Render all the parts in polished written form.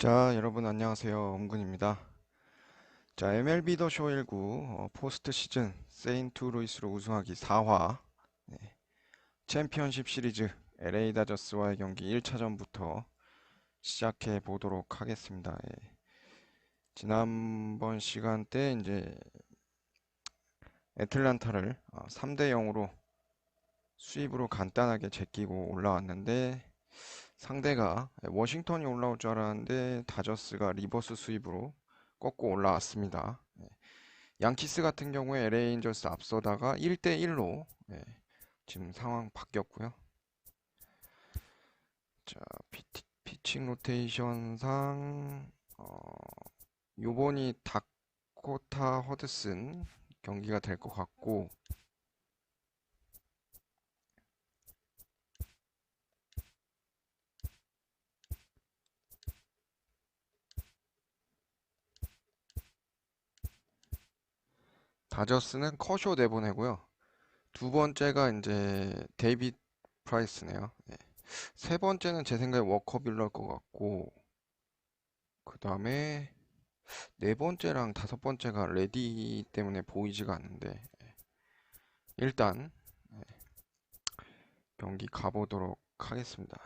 자, 여러분 안녕하세요. 엄근입니다. 자, MLB 더 쇼 19 포스트 시즌 세인트루이스 우승하기 4화 챔피언십 시리즈 LA다저스와의 경기 1차전부터 시작해 보도록 하겠습니다. 지난번 시간 때 이제 애틀란타를 3대 0으로 수입으로 간단하게 제끼고 올라왔는데 상대가 워싱턴이 올라올 줄 알았는데 다저스가 리버스 수입으로 꺾고 올라왔습니다. 양키스 같은 경우에 LA 엔저스 앞서다가 1대 1로 지금 상황 바뀌었고요. 자, 피칭 로테이션상 요번이 다코타 허드슨 경기가 될 것 같고, 다저스는 커쇼 내보내고요. 두 번째가 이제 데이빗 프라이스네요. 세 번째는 제 생각에 워커빌러일 것 같고, 그 다음에 네 번째랑 다섯 번째가 레디 때문에 보이지가 않는데, 일단 경기 가보도록 하겠습니다.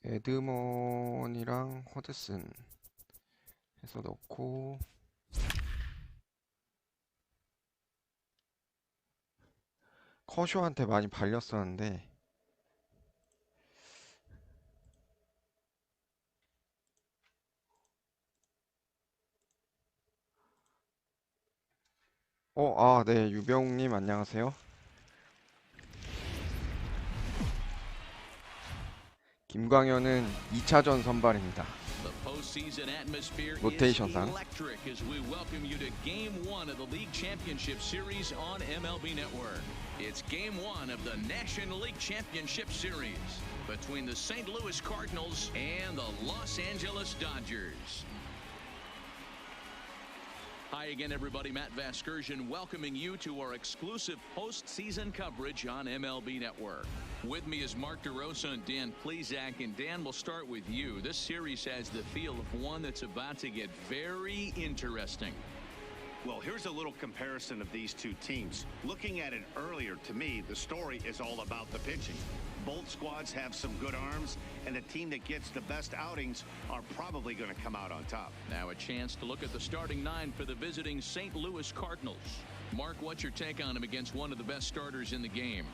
에드먼이랑 허드슨 해서 넣고, 커쇼한테 많이 발렸었는데 네, 유병님 안녕하세요. 김광현은 2차전 선발입니다. 로테이션상. As we welcome you to Game 1 of the League Championship Series on MLB Network. It's Game 1 of the National League Championship Series between the St. Louis Cardinals and the Los Angeles Dodgers. Hi again, everybody. Matt Vasgersian welcoming you to our exclusive postseason coverage on MLB Network. With me is Mark DeRosa and Dan Plesac. And Dan, we'll start with you. This series has the feel of one that's about to get very interesting. Well, here's a little comparison of these two teams. Looking at it earlier, to me, the story is all about the pitching. Both squads have some good arms, and the team that gets the best outings are probably going to come out on top. Now a chance to look at the starting nine for the visiting St. Louis Cardinals. Mark, what's your take on him against one of the best starters in the game?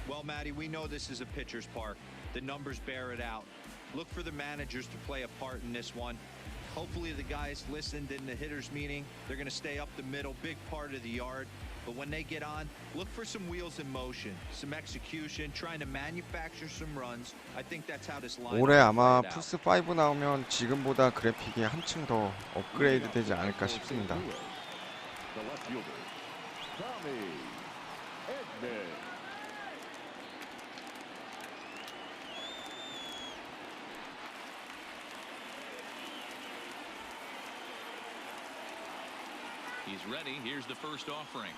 Well, Matty, we know this is a pitcher's park. The numbers bear it out. Look for the managers to play a part in this one. Hopefully the guys listened in the hitters meeting. They're going to stay up the middle, big part of the yard. But when they get on, look for some wheels in motion, some execution, trying to manufacture some runs. I think that's how this line. 올해 아마 플스 5 나오면 지금보다 그래픽이 한층 더 업그레이드 되지 않을까 싶습니다. He's ready. Here's the first offering.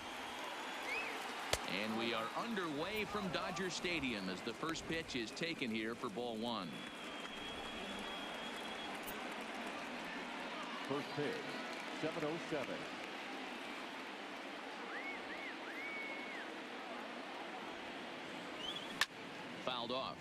And we are underway from Dodger Stadium as the first pitch is taken here for ball one. First pitch, 7:07. Fouled off.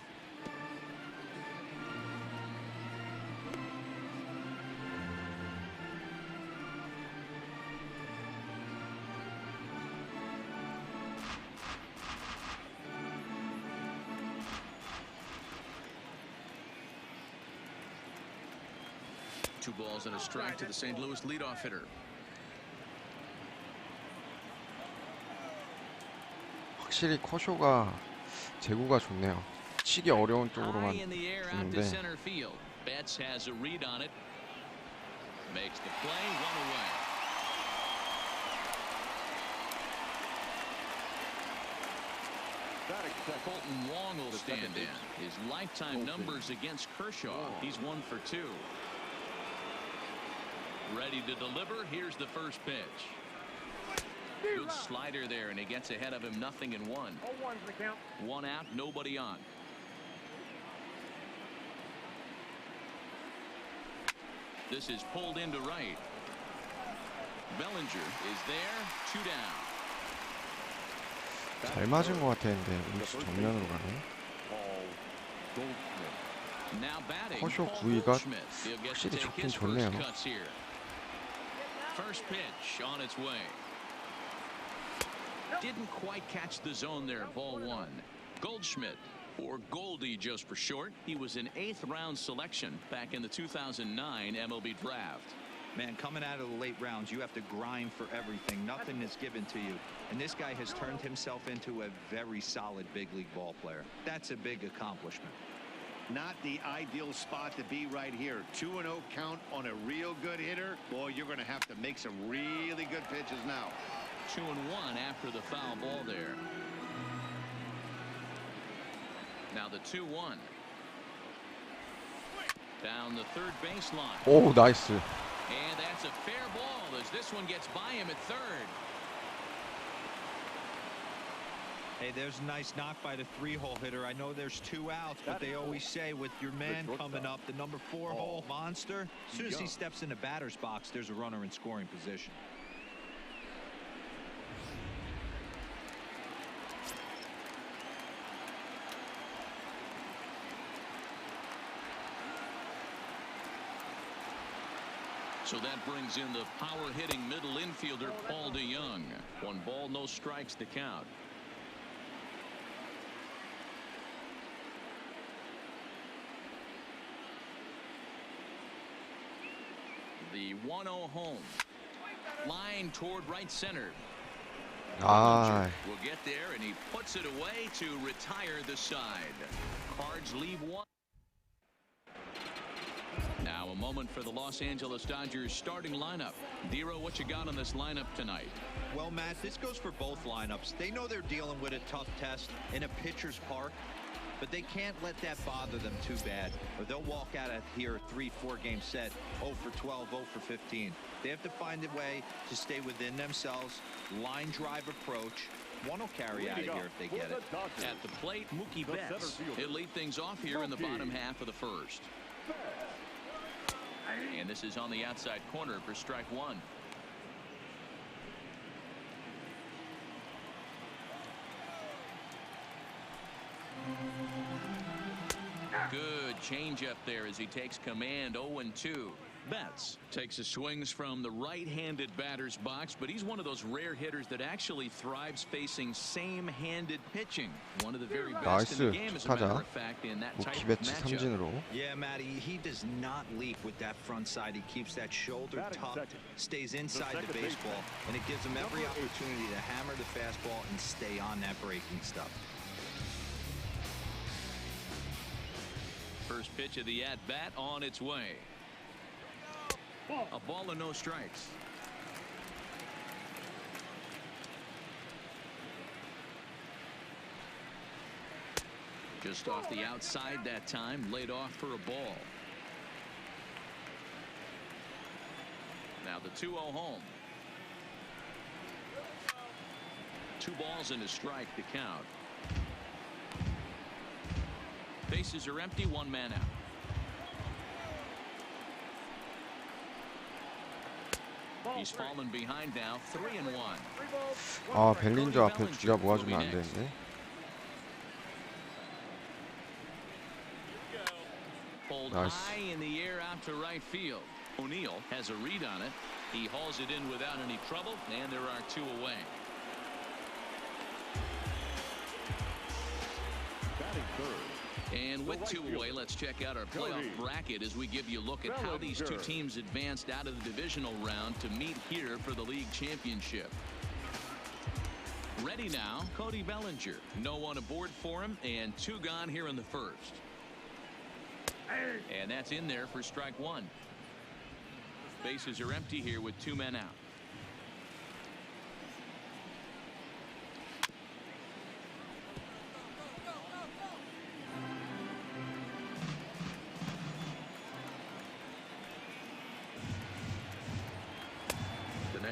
Two balls and a strike to the St. Louis leadoff hitter. 확실히 커쇼가 제구가 좋네요. 치기 어려운 쪽으로만 주는데 Betts has a read on it. Makes the play, one away. Colton Wong will stand in. His lifetime numbers against Kershaw, he's 1 for 2. Ready to deliver. Here's the first pitch. Good slider there, and he gets ahead of him. 0-1. 0-1's the count. One out, nobody on. This is pulled into right. Bellinger is there. 2 down. 잘 맞은 것 같았는데 우익수 정면으로 가네. Now batting, 허쇼 Paul 구위가 Goldschmidt. He'll get to 확실히 take 좋긴 his 좋네요. first cuts here. First pitch on its way. Didn't quite catch the zone there. Ball 1. Goldschmidt, or Goldie just for short. He was an 8th round selection back in the 2009 MLB draft. Man, coming out of the late rounds, you have to grind for everything. Nothing is given to you. And this guy has turned himself into a very solid big league ball player. That's a big accomplishment. Not the ideal spot to be right here. 2-0 count on a real good hitter. Boy, you're going to have to make some really good pitches now. 2-1 after the foul ball there. Now the 2-1. Down the third baseline. 오, 나이스. And that's a fair ball as this one gets by him at third. Hey, there's a nice knock by the 3-hole hitter. I know there's 2 outs, but they always say with your man coming up, the number 4-hole monster, as soon as he steps in the batter's box, there's a runner in scoring position. So that brings in the power-hitting middle infielder Paul DeYoung. 1 ball, no strikes to count. The 1-0 home. Line toward right center. 아, Will get there, and he puts it away to retire the side. Cards leave 1. Now a moment for the Los Angeles Dodgers starting lineup. Dero, what you got on this lineup tonight? Well, Matt, this goes for both lineups. They know they're dealing with a tough test in a pitcher's park, but they can't let that bother them too bad, or they'll walk out of here a 3-4 game set, 0 for 12, 0 for 15. They have to find a way to stay within themselves, line drive approach. One will carry out of here if they get it. At the plate, Mookie Betts. He'll lead things off here in the bottom half of the first. And this is on the outside corner for strike 1. Good changeup there as he takes command. 0-2. Betts takes his swings from the right-handed batter's box, but he's one of those rare hitters that actually thrives facing same-handed pitching. One of the very best in the game, as a matter of fact, in that type mookie of 배츠 matchup. 삼진으로. Yeah, Matty, he does not leap with that front side. He keeps that shoulder tucked, stays inside the baseball, and it gives him every opportunity to hammer the fastball and stay on that breaking stuff. First pitch of the at-bat on its way. A ball and no strikes. Just off the outside that time, laid off for a ball. Now the 2-0 home. 2 balls and a strike to count. Bases are empty, 1 man out. He's fallen behind now, 3-1. 아, 벨린저 앞에 주자 모아주면 안 되는데. Pulled Nice. high in the air out to right field. O'Neill has a read on it. He hauls it in without any trouble, and there are 2 away. Batting third. And with 2 away, let's check out our playoff bracket as we give you a look at how these 2 teams advanced out of the divisional round to meet here for the league championship. Ready now, Cody Bellinger. No one aboard for him, and 2 gone here in the first. And that's in there for strike 1. Bases are empty here with 2 men out.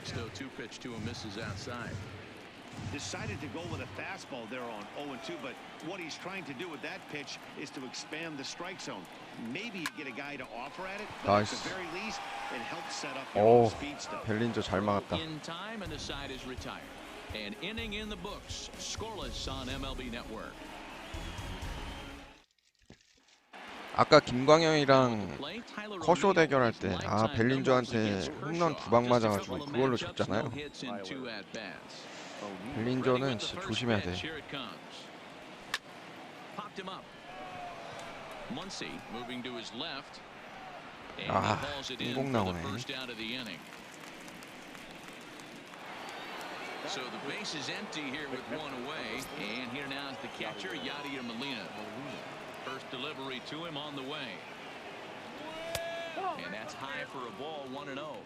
Next 0-2 pitch to him, misses outside. Decided to go with a fastball there on 0-2, but what he's trying to do with that pitch is to expand the strike zone. Maybe you get a guy to offer at it, but at the very least, it helps set up your own speed stuff. 벨린저 잘 막았다. In time, and the side is retired. An inning in the books, scoreless on MLB Network. 아까 김광현이랑 커쇼 대결할 때 벨린저한테 홈런 2방 맞아가지고 그걸로 졌잖아요. 벨린저는 진짜 조심해야 돼. 공 나오네. So the base is empty here with one away, and here now is the catcher, Yadier Molina. First delivery to him on the way, and that's high for a ball, 1-0.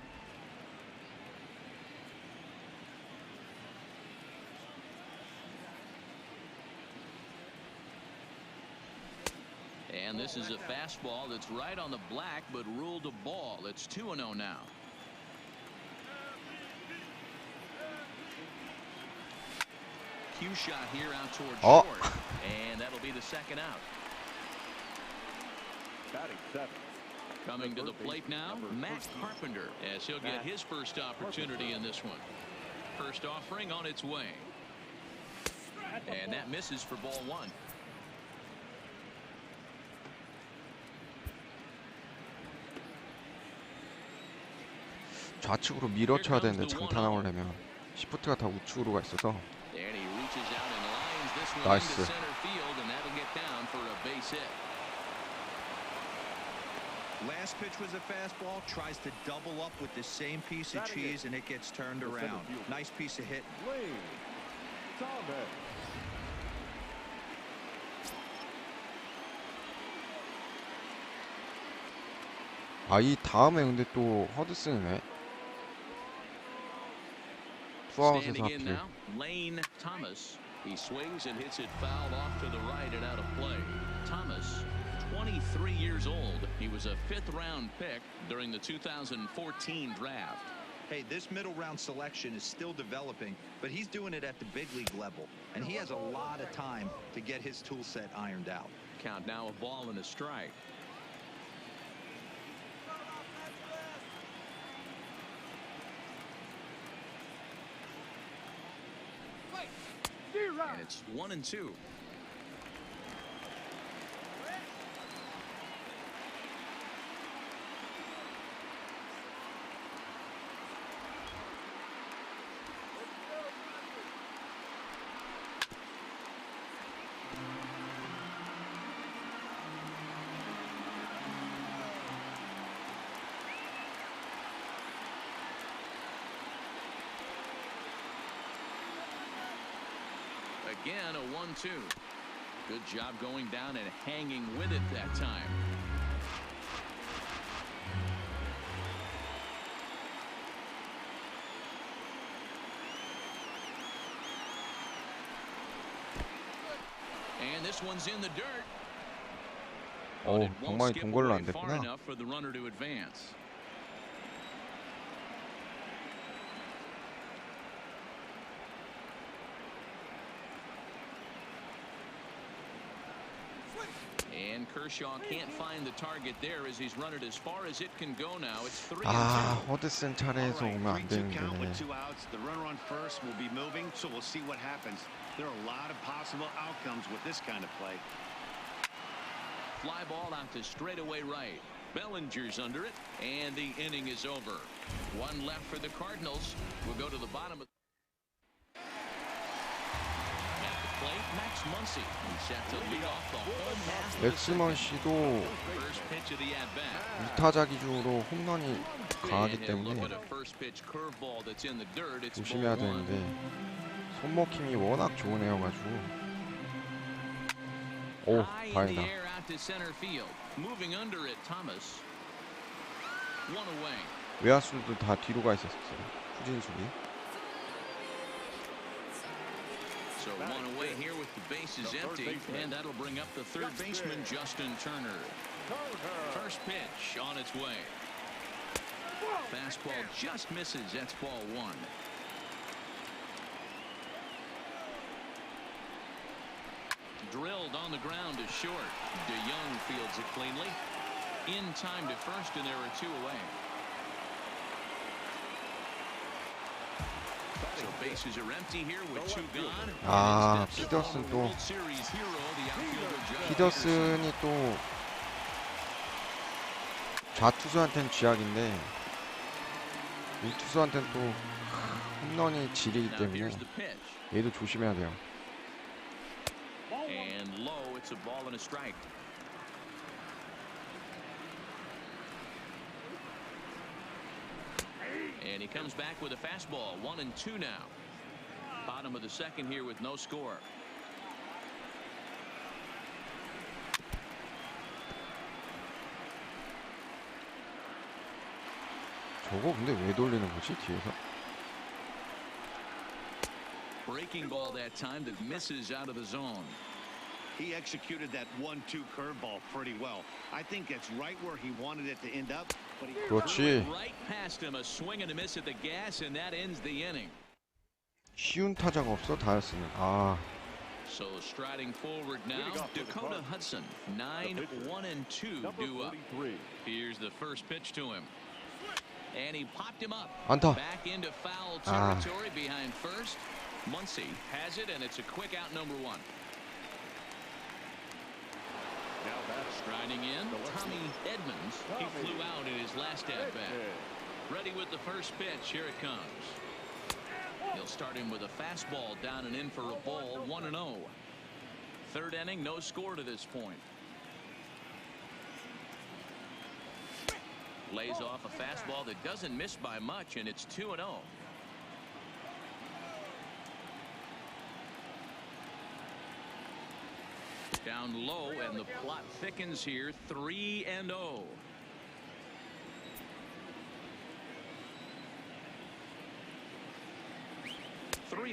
And this is a fastball that's right on the black, but ruled a ball. It's 2-0 now. Cue shot here out towards short, and that'll be the second out. Batting seventh. Coming to the plate now, Matt Carpenter, as he'll get his first opportunity in this one. First offering on its way, and that misses for ball 1. 좌측으로 밀어쳐야 되는데 장타 나오려면 시프트가 다 우측으로 가 있어서. 나이스. Last pitch was a fastball, tries to double up with the same piece of cheese, and it gets turned around. Nice piece of hit. 이 다음에 근데 또 허드슨이네. 투아웃에서 하필. Lane Thomas. He swings and hits it foul off to the right and out of play. Thomas, 23 years old. He was a 5th-round pick during the 2014 draft. Hey, this middle round selection is still developing, but he's doing it at the big league level, and he has a lot of time to get his tool set ironed out. Count now, a ball and a strike. And it's 1-2. Again, a 1-2. Good job going down and hanging with it that time. And this one's in the dirt. 정말 동걸로 안 Far 됐구나. enough for the runner to advance. And Kershaw can't find the target there as he's run it as far as it can go now. It's 3-2. 허드슨 차례에서 오면 안 3-2 count 되는데. with 2 outs. The runner on first will be moving, so we'll see what happens. There are a lot of possible outcomes with this kind of play. Fly ball out to straightaway right. Bellinger's under it, and the inning is over. One left for the Cardinals. We'll go to the bottom of plate, Max Muncy. He's set to lead off the home half. 맥스먼 씨도 First pitch of the at-bat. 우타자 기준으로 홈런이 강하기 And he'll look 때문에 at a first pitch curveball that's in the dirt. It's 조심해야 ball 1. 되는데 손목힘이 워낙 좋은 애여가지고. 오, High in the 다행이다. air out to center field. Moving under it, Thomas. One away. 외야수도 다 뒤로 가 있었어요. 후진 수비. So one away here with the bases empty, and that'll bring up the third baseman, Justin Turner. First pitch on its way. Fastball just misses. That's ball one. Drilled on the ground to short. DeYoung fields it cleanly. In time to first, and there are two away. So bases are empty here with two gone. 아, 피더슨 또 World Series hero, the outfielder Josh 피더슨이 또 좌투수한테는 쥐약인데 우투수한테는 또 홈런이 질이기 Now 때문에 here's the pitch. 얘도 조심해야 돼요. And low, it's a ball and a strike. And he comes back with a fastball. 1-2 now. Bottom of the second here with no score. 저거 근데 왜 돌리는 거지 뒤에서? Breaking ball that time that misses out of the zone. He executed that 1-2 curveball pretty well. I think it's right where he wanted it to end up. But he 그렇지. Right past him, a swing and a miss at the gas, and that ends the inning. 쉬운 타자가 없어 다이어스는. 아, So striding forward now, Dakota Hudson. 9-1-2 due up. Here's the first pitch to him. And he popped him up. 안타. Back into foul territory behind first. Muncy has it, and it's a quick out, number one. Striding in, Tommy Edmonds. He flew out in his last at bat. Ready with the first pitch. Here it comes. He'll start him with a fastball down and in for a ball. 1-0. Third inning, no score to this point. Lays off a fastball that doesn't miss by much, and it's 2-0. Down low, and the plot thickens here. 3-0.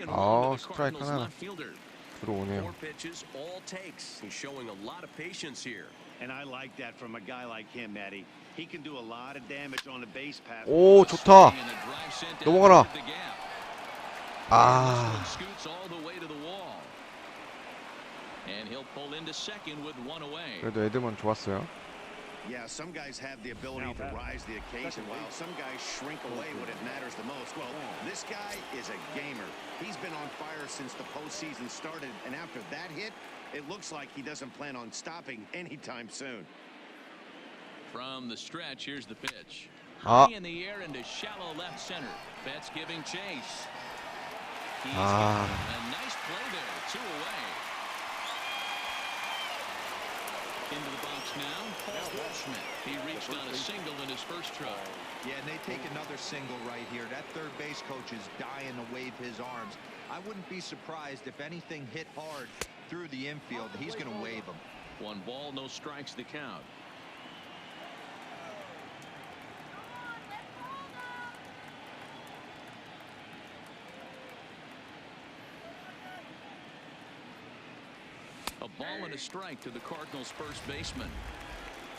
아, 스트라이크 하나 fielder. 들어오네요. 4 pitches, all takes. He's showing a lot of patience here. And I like that from a guy like him, Eddie. He can do a lot of damage on the base pass. 오, 좋다. And the drive sent down 넘어가라. toward the gap. 아, Scoots all the way to the wall. And he'll pull into second with one away. 그래도 에드먼 좋았어요. Yeah, some guys have the ability to rise the occasion while some guys shrink away when it matters the most. Well, this guy is a gamer. He's been on fire since the postseason started, and after that hit, it looks like he doesn't plan on stopping anytime soon. From the stretch, here's the pitch. 아, High in the air into shallow left center. Betts giving chase. He's 아, got a nice play there. 2 away. Into the box now, Paul Goldschmidt. He reached on a single in his first try. Yeah, and they take another single right here. That third base coach is dying to wave his arms. I wouldn't be surprised if anything hit hard through the infield. He's going to wave them. 1 ball, no strikes to count. A ball and a strike to the Cardinals' first baseman.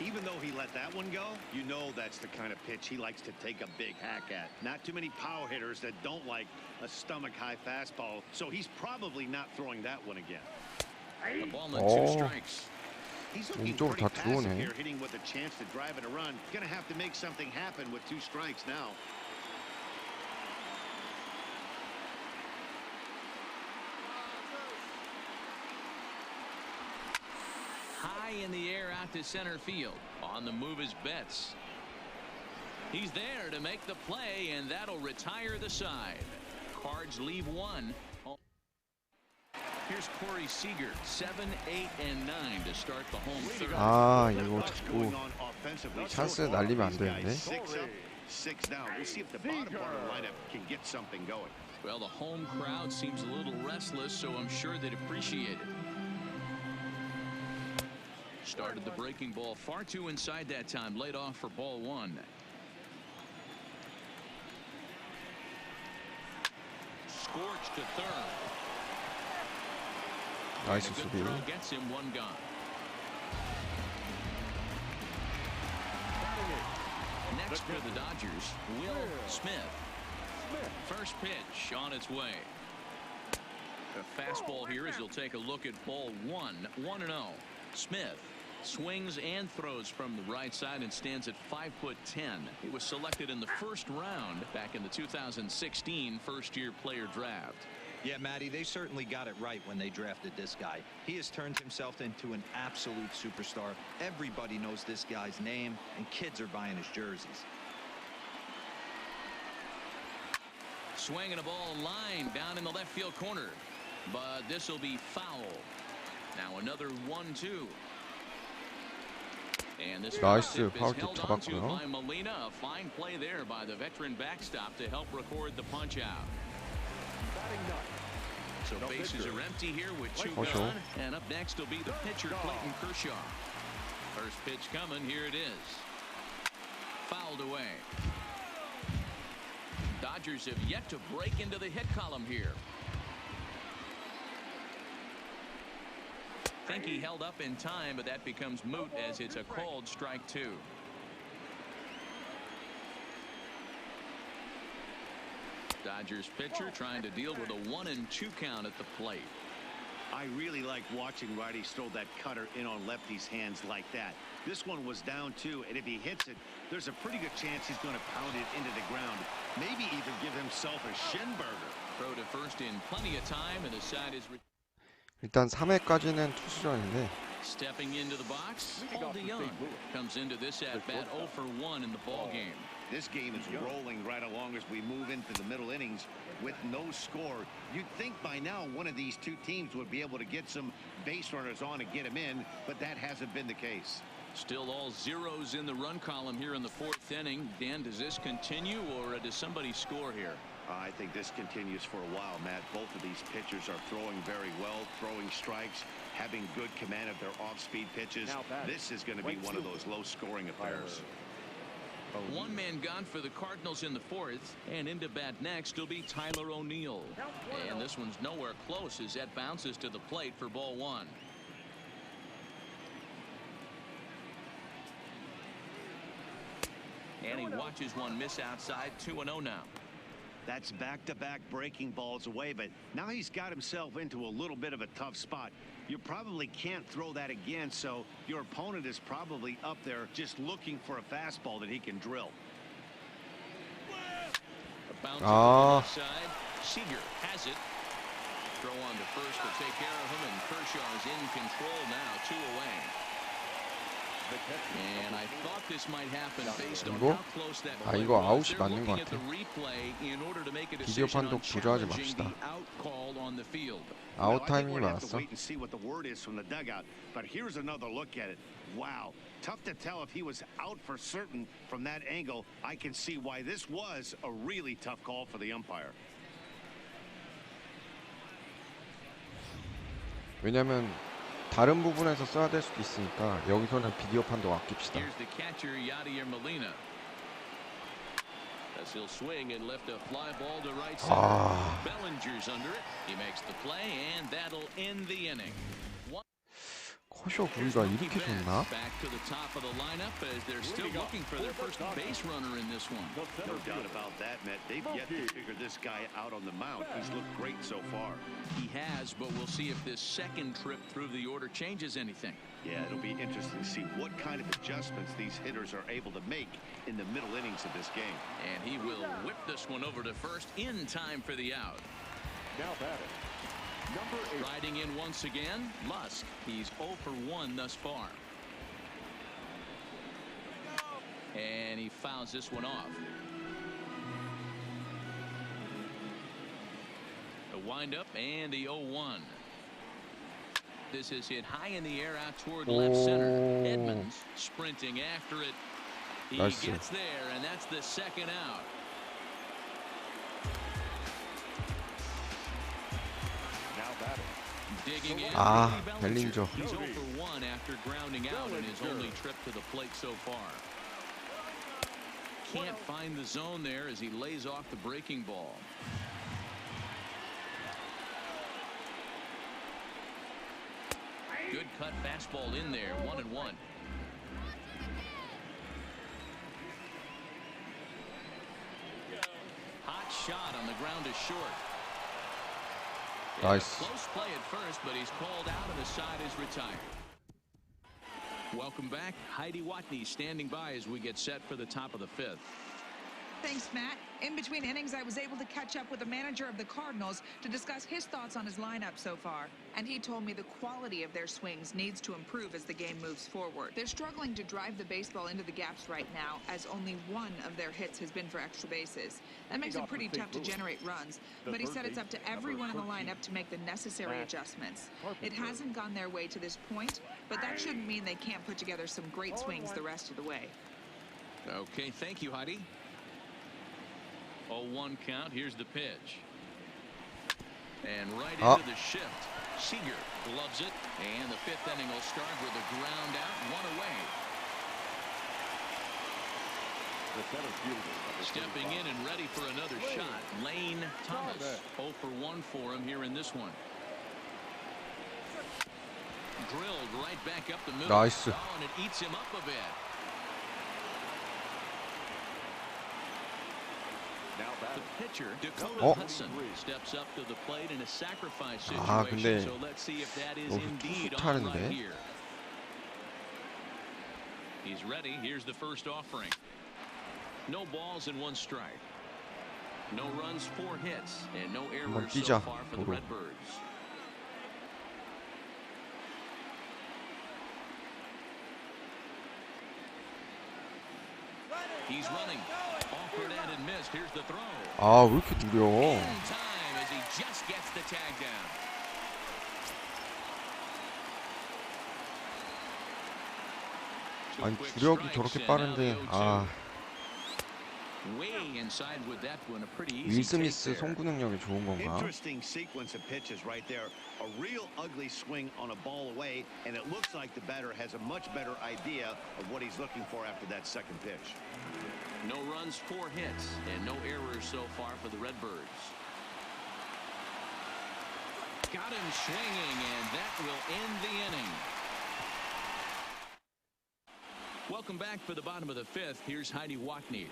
Even though he let that one go, you know that's the kind of pitch he likes to take a big hack at. Not too many power hitters that don't like a stomach-high fastball, so he's probably not throwing that one again. A ball and 2 오, strikes. He's looking 왼쪽으로 pretty 다 passive 들어오네. here, hitting with a chance to drive it a run. Gonna have to make something happen with 2 strikes now. High in the air out to center field. On the move is Betts. He's there to make the play, and that'll retire the side. Cards leave 1. Here's Corey Seager, 7, 8, and 9 to start the home third. 아, 이거 What's going 자꾸 on offensively 찬스 so far 날리면 안 with these guys? 되는데. 6 up, 6 down. We'll see if the bottom part of the lineup can get something going. Well, the home crowd seems a little restless, so I'm sure they'd appreciate it. Started the breaking ball far too inside that time. Laid off for ball 1. Scorched to third. 나이스 And a good 수비. throw gets him 1 gone. next for the Dodgers, Will Smith. First pitch on its way. A fastball here as he'll take a look at ball 1-0. Smith swings and throws from the right side and stands at 5'10". He was selected in the first round back in the 2016 first-year player draft. Yeah, Matty, they certainly got it right when they drafted this guy. He has turned himself into an absolute superstar. Everybody knows this guy's name, and kids are buying his jerseys. Swinging a ball line down in the left field corner, but this will be foul. Now another 1-2. And this 나이스. is 파울팁 held onto 잡았고요. by Molina. A fine play there by the veteran backstop to help record the punch out. So bases are empty here with 2 gone. And up next will be the pitcher, Clayton Kershaw. First pitch coming. Here it is. Fouled away. Dodgers have yet to break into the hit column here. Think he held up in time, but that becomes moot as it's a called strike 2. Dodgers pitcher trying to deal with a 1-2 count at the plate. I really like watching righties throw that cutter in on lefties' hands like that. This one was down 2, and if he hits it, there's a pretty good chance he's going to pound it into the ground. Maybe even give himself a shin burger. Throw to first in plenty of time, and the side is 일단 3회까지는 투수전인데 stepping into the box. Paul DeYoung comes into this at bat 0 for 1 in the ball game. This game is rolling right along as we move into the middle innings with no score. You'd think by now one of these two teams would be able to get some base runners on and get them in, but that hasn't been the case. Still all zeros in the run column here in the 4th inning. Dan, does this continue, or does somebody score here? I think this continues for a while, Matt. Both of these pitchers are throwing very well, throwing strikes, having good command of their off-speed pitches. This is going to be one of those low-scoring affairs. One man gone for the Cardinals in the 4th, and into bat next will be Tyler O'Neill. And this one's nowhere close as that bounces to the plate for ball 1. And he watches one miss outside. 2-0 now. That's back-to-back breaking balls away, but now he's got himself into a little bit of a tough spot. You probably can't throw that again, so your opponent is probably up there just looking for a fastball that he can drill. A bounce to the left side. Seager has it. Throw on to first to take care of him, and Kershaw is in control now. 2 away. And I thought this might happen based on how close that play 이거 was. 아웃이 They're 맞는 looking 것 at the 같아. replay in order to make a 비디오 decision on 판독 부조하지 challenging 맙시다. the out call on the field. 아웃 Well, I think 타이밍이 we're gonna have to 맞았어. wait and see what the word is from the dugout. But here's another look at it. Wow, tough to tell if he was out for certain from that angle. I can see why this was a really tough call for the umpire. 왜냐면 다른 부분에서 써야 될 수도 있으니까 여기서는 비디오 판독 아낍시다. Here's the catcher, Yadier Molina. As he'll swing and lift a fly ball to right center. Bellinger's under it. He makes the play, and that'll end the inning. 커쇼 구위가 이렇게 좋나? Back to the top of the lineup as they're still looking for their first base runner in this one. No doubt about that, Matt. They've yet to figure this guy out on the mound. He's looked great so far. He has, but we'll see if this second trip through the order changes anything. Yeah, it'll be interesting to see what kind of adjustments these hitters are able to make in the middle innings of this game. And he will whip this one over to first in time for the out. Now batting. Number 8. Riding in once again, Musk. He's 0 for 1 thus far. And he fouls this one off. The windup and the 0-1. This is hit high in the air out toward left center. Edmonds sprinting after it. He Nice. gets there, and that's the second out. Now batting. Digging in. 벨린저. He's 0 for 1 after grounding out in his only trip to the plate so far. Can't find the zone there as he lays off the breaking ball. Good cut fastball in there. 1-1. shot on the ground is short. 나이스. Close play at first, but he's called out and the side is retired. Welcome back. Heidi Watney standing by as we get set for the top of the fifth. Thanks, Matt. In between innings, I was able to catch up with the manager of the Cardinals to discuss his thoughts on his lineup so far. And he told me the quality of their swings needs to improve as the game moves forward. They're struggling to drive the baseball into the gaps right now, as only one of their hits has been for extra bases. That makes it pretty tough to generate runs. But he said it's up to everyone in the lineup to make the necessary adjustments. It hasn't gone their way to this point, but that shouldn't mean they can't put together some great swings the rest of the way. Okay, thank you, Heidi. 0-1 count. Here's the pitch. And right into the shift. Seager gloves it. And the fifth inning will start with a ground out, one away. Stepping in and ready for another shot, Lane Thomas. 0 for 1 for him here in this one. Drilled right back up the middle. 나이스. Oh, and it eats him up a bit. The pitcher, Dakota Hudson, steps up to the plate in a sacrifice situation. 근데 So let's see if that is 너무 indeed 투수 on right 타는데? here. He's ready. Here's the first offering. No balls and 1 strike. No runs, 4 hits, and no errors so 뛰자, far for the 도로. Redbirds. He's running. Offered and missed. Here's the throw. 아, 왜 이렇게 느려? In time as he just gets the tag down. 아니, 주력이 저렇게 빠른데, Way inside with that one, a pretty 윌 easy take 스미스 there. 송구 능력이 좋은 건가? Interesting sequence of pitches right there. A real ugly swing on a ball away, and it looks like the batter has a much better idea of what he's looking for after that second pitch. No runs, 4 hits, and no errors so far for the Redbirds. Got him swinging, and that will end the inning. Welcome back for the bottom of the fifth. Here's Heidi Watney.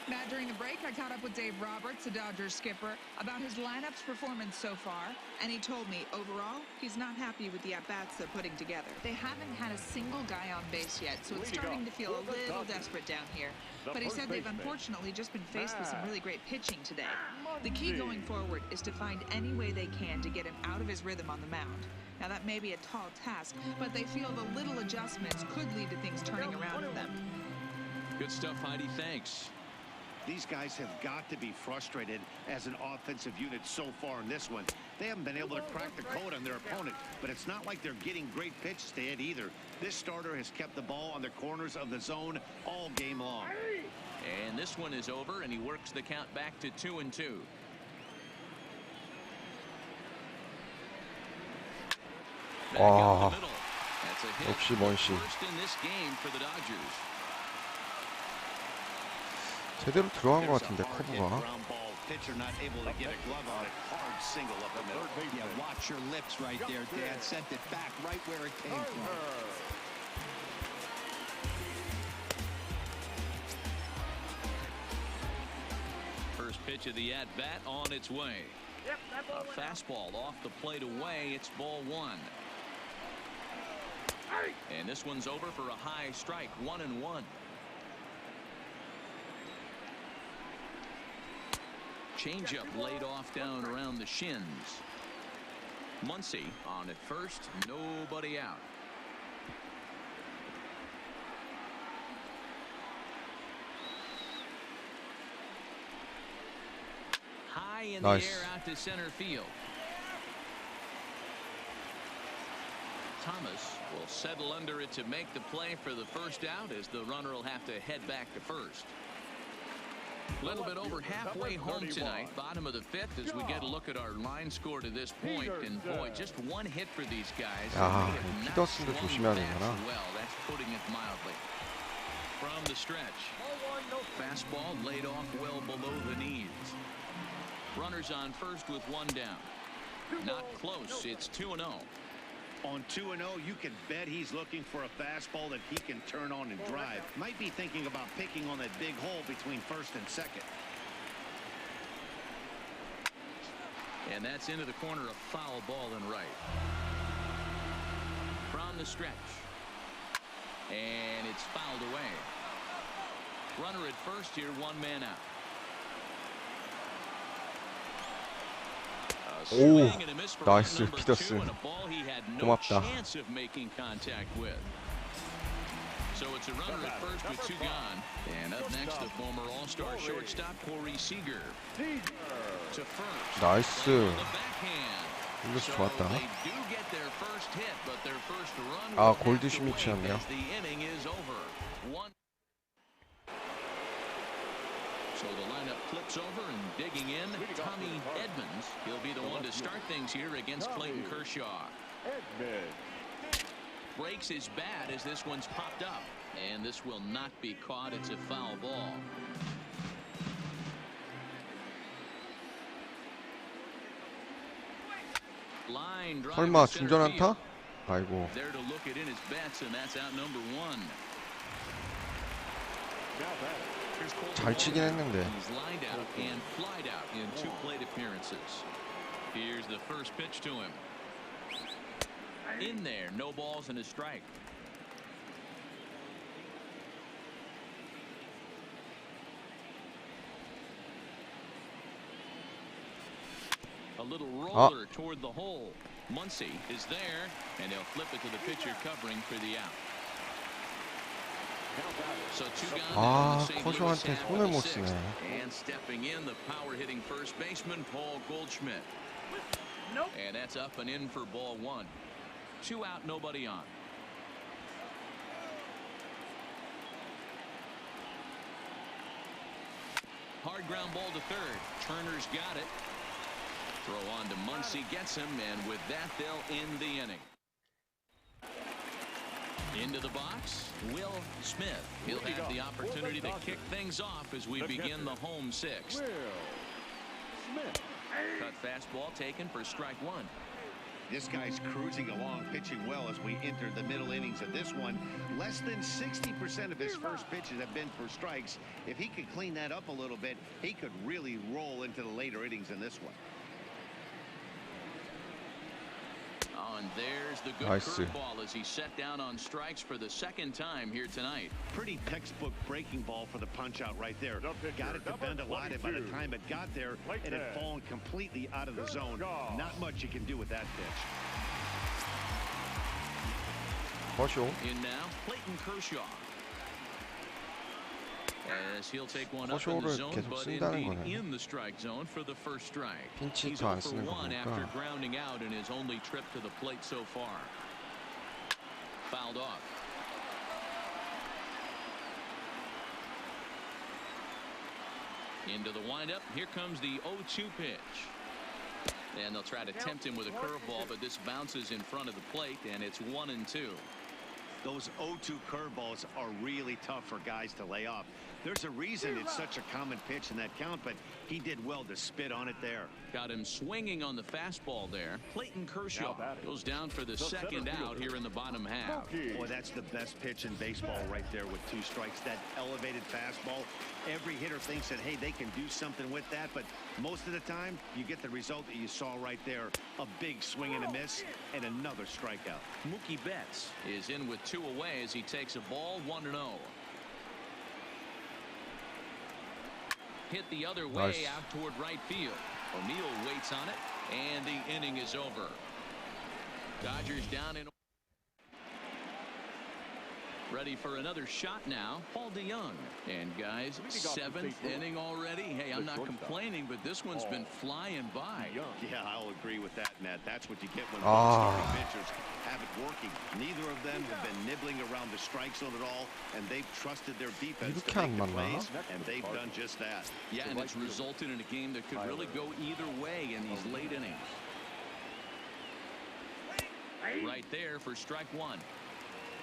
Matt, during the break, I caught up with Dave Roberts, the Dodgers skipper, about his lineup's performance so far, and he told me, overall, he's not happy with the at-bats they're putting together. They haven't had a single guy on base yet, so it's starting to feel a little desperate down here. But he said they've unfortunately just been faced with some really great pitching today. The key going forward is to find any way they can to get him out of his rhythm on the mound. Now, that may be a tall task, but they feel the little adjustments could lead to things turning around for them. Good stuff, Heidi. Thanks. These guys have got to be frustrated as an offensive unit so far in this one. They haven't been able to crack the code on their opponent, but it's not like they're getting great pitches to hit either. This starter has kept the ball on the corners of the zone all game long. And this one is over, and he works the count back to 2-2. Back up the middle. That's a hit. 역시 먼시. First in this game for the Dodgers. 제대로 들어간 것 같은데, 커브가. Pitcher not able to get a glove on it. Hard single up the middle. Yeah, watch your lips right there, Dan. Sent it back right where it came from. First pitch of the at-bat on its way. A fastball off the plate away. It's ball 1. And this one's over for a high strike. 1-1. Changeup laid off down around the shins. Muncy on at first. Nobody out. High in the Nice. air out to center field. Thomas will settle under it to make the play for the first out, as the runner will have to head back to first. A little bit over halfway home tonight, bottom of the fifth, as we get a look at our line score to this point. And boy, just 1 hit for these guys. 야, They have not 피더슨도 swung 조심해야 bats 되구나. well. That's putting it mildly. From the stretch, fastball laid off well below the knees. Runners on first with 1 down. Not close. It's 2-0. On 2-0, you can bet he's looking for a fastball that he can turn on and drive. Might be thinking about picking on that big hole between first and second. And that's into the corner, a foul ball and right. From the stretch. And it's fouled away. Runner at first here, one man out. 오, 나이스 피더스. 고맙다. So it's a runner at first with two gone. And up next, the former All-Star shortstop Corey Seager. To first. 나이스. 이것이 좋았다. 아, 골드 슈미츠였네요. So the lineup flips over and digging in, Tommy Edmonds. He'll be the one to start things here against Clayton Kershaw. Breaks his bat as this one's popped up. And this will not be caught. It's a foul ball. Line drive 설마 to center 중전 안타? field. 아이고. There to look it in his bets, and that's out number one. 잘 치긴 했는데. He's lined out and flied out in 2 plate appearances. Here's the first pitch to him. In there, no balls and a strike. A little roller toward the hole. Muncy is there, and they'll flip it to the pitcher covering for the out. So two gone now in the St. Louis 커쇼한테 half 손을 of the 못 sixth. 쓰네. And stepping in, the power-hitting first baseman Paul Goldschmidt. And that's up and in for ball one. 2 out, nobody on. Hard ground ball to third. Turner's got it. Throw on to Muncy, gets him, and with that, they'll end the inning. Into the box, Will Smith. He'll have the opportunity to kick things off as we begin the home sixth. Cut fastball taken for strike one. This guy's cruising along, pitching well as we enter the middle innings of this one. Less than 60% of his first pitches have been for strikes. If he could clean that up a little bit, he could really roll into the later innings in this one. Oh, and there's the good curveball as he's set down on strikes for the second time here tonight. Pretty textbook breaking ball for the punch out right there. Got it to bend a lot, and by the time it got there, it had fallen completely out of the zone. Not much you can do with that pitch. 커쇼. In now, Clayton Kershaw. As he'll take one up in the 커쇼를 zone, 계속 but 쓴다는 indeed 거네. in the strike zone for the first strike. He's 핀치도 안 0 for 쓰는 거 1 after 보니까. grounding out in his only trip to the plate so far. Fouled off. Into the windup. Here comes the 0-2 pitch. And they'll try to tempt him with a curveball, but this bounces in front of the plate, and it's 1-2. Those 0-2 curveballs are really tough for guys to lay off. There's a reason it's such a common pitch in that count, but he did well to spit on it there. Got him swinging on the fastball there. Clayton Kershaw goes down for the second out here in the bottom half. Boy, that's the best pitch in baseball right there with 2 strikes. That elevated fastball. Every hitter thinks that, hey, they can do something with that, but most of the time, you get the result that you saw right there. A big swing and a miss, and another strikeout. Mookie Betts is in with 2 away as he takes a ball 1-0. Hit the other way out toward right field. O'Neill waits on it, and the inning is over. Dodgers down in. Ready for another shot now. Paul DeYoung. And guys, 7th inning already. Hey, I'm not complaining, but this one's been flying by. Yeah, I'll agree with that, Matt. That's what you get when starting pitchers have it working. Neither of them have been nibbling around the strike zone at all, and they've trusted their defense to make the plays, and they've done just that. Yeah, and it's resulted in a game that could really go either way in these late innings. Right there for strike one.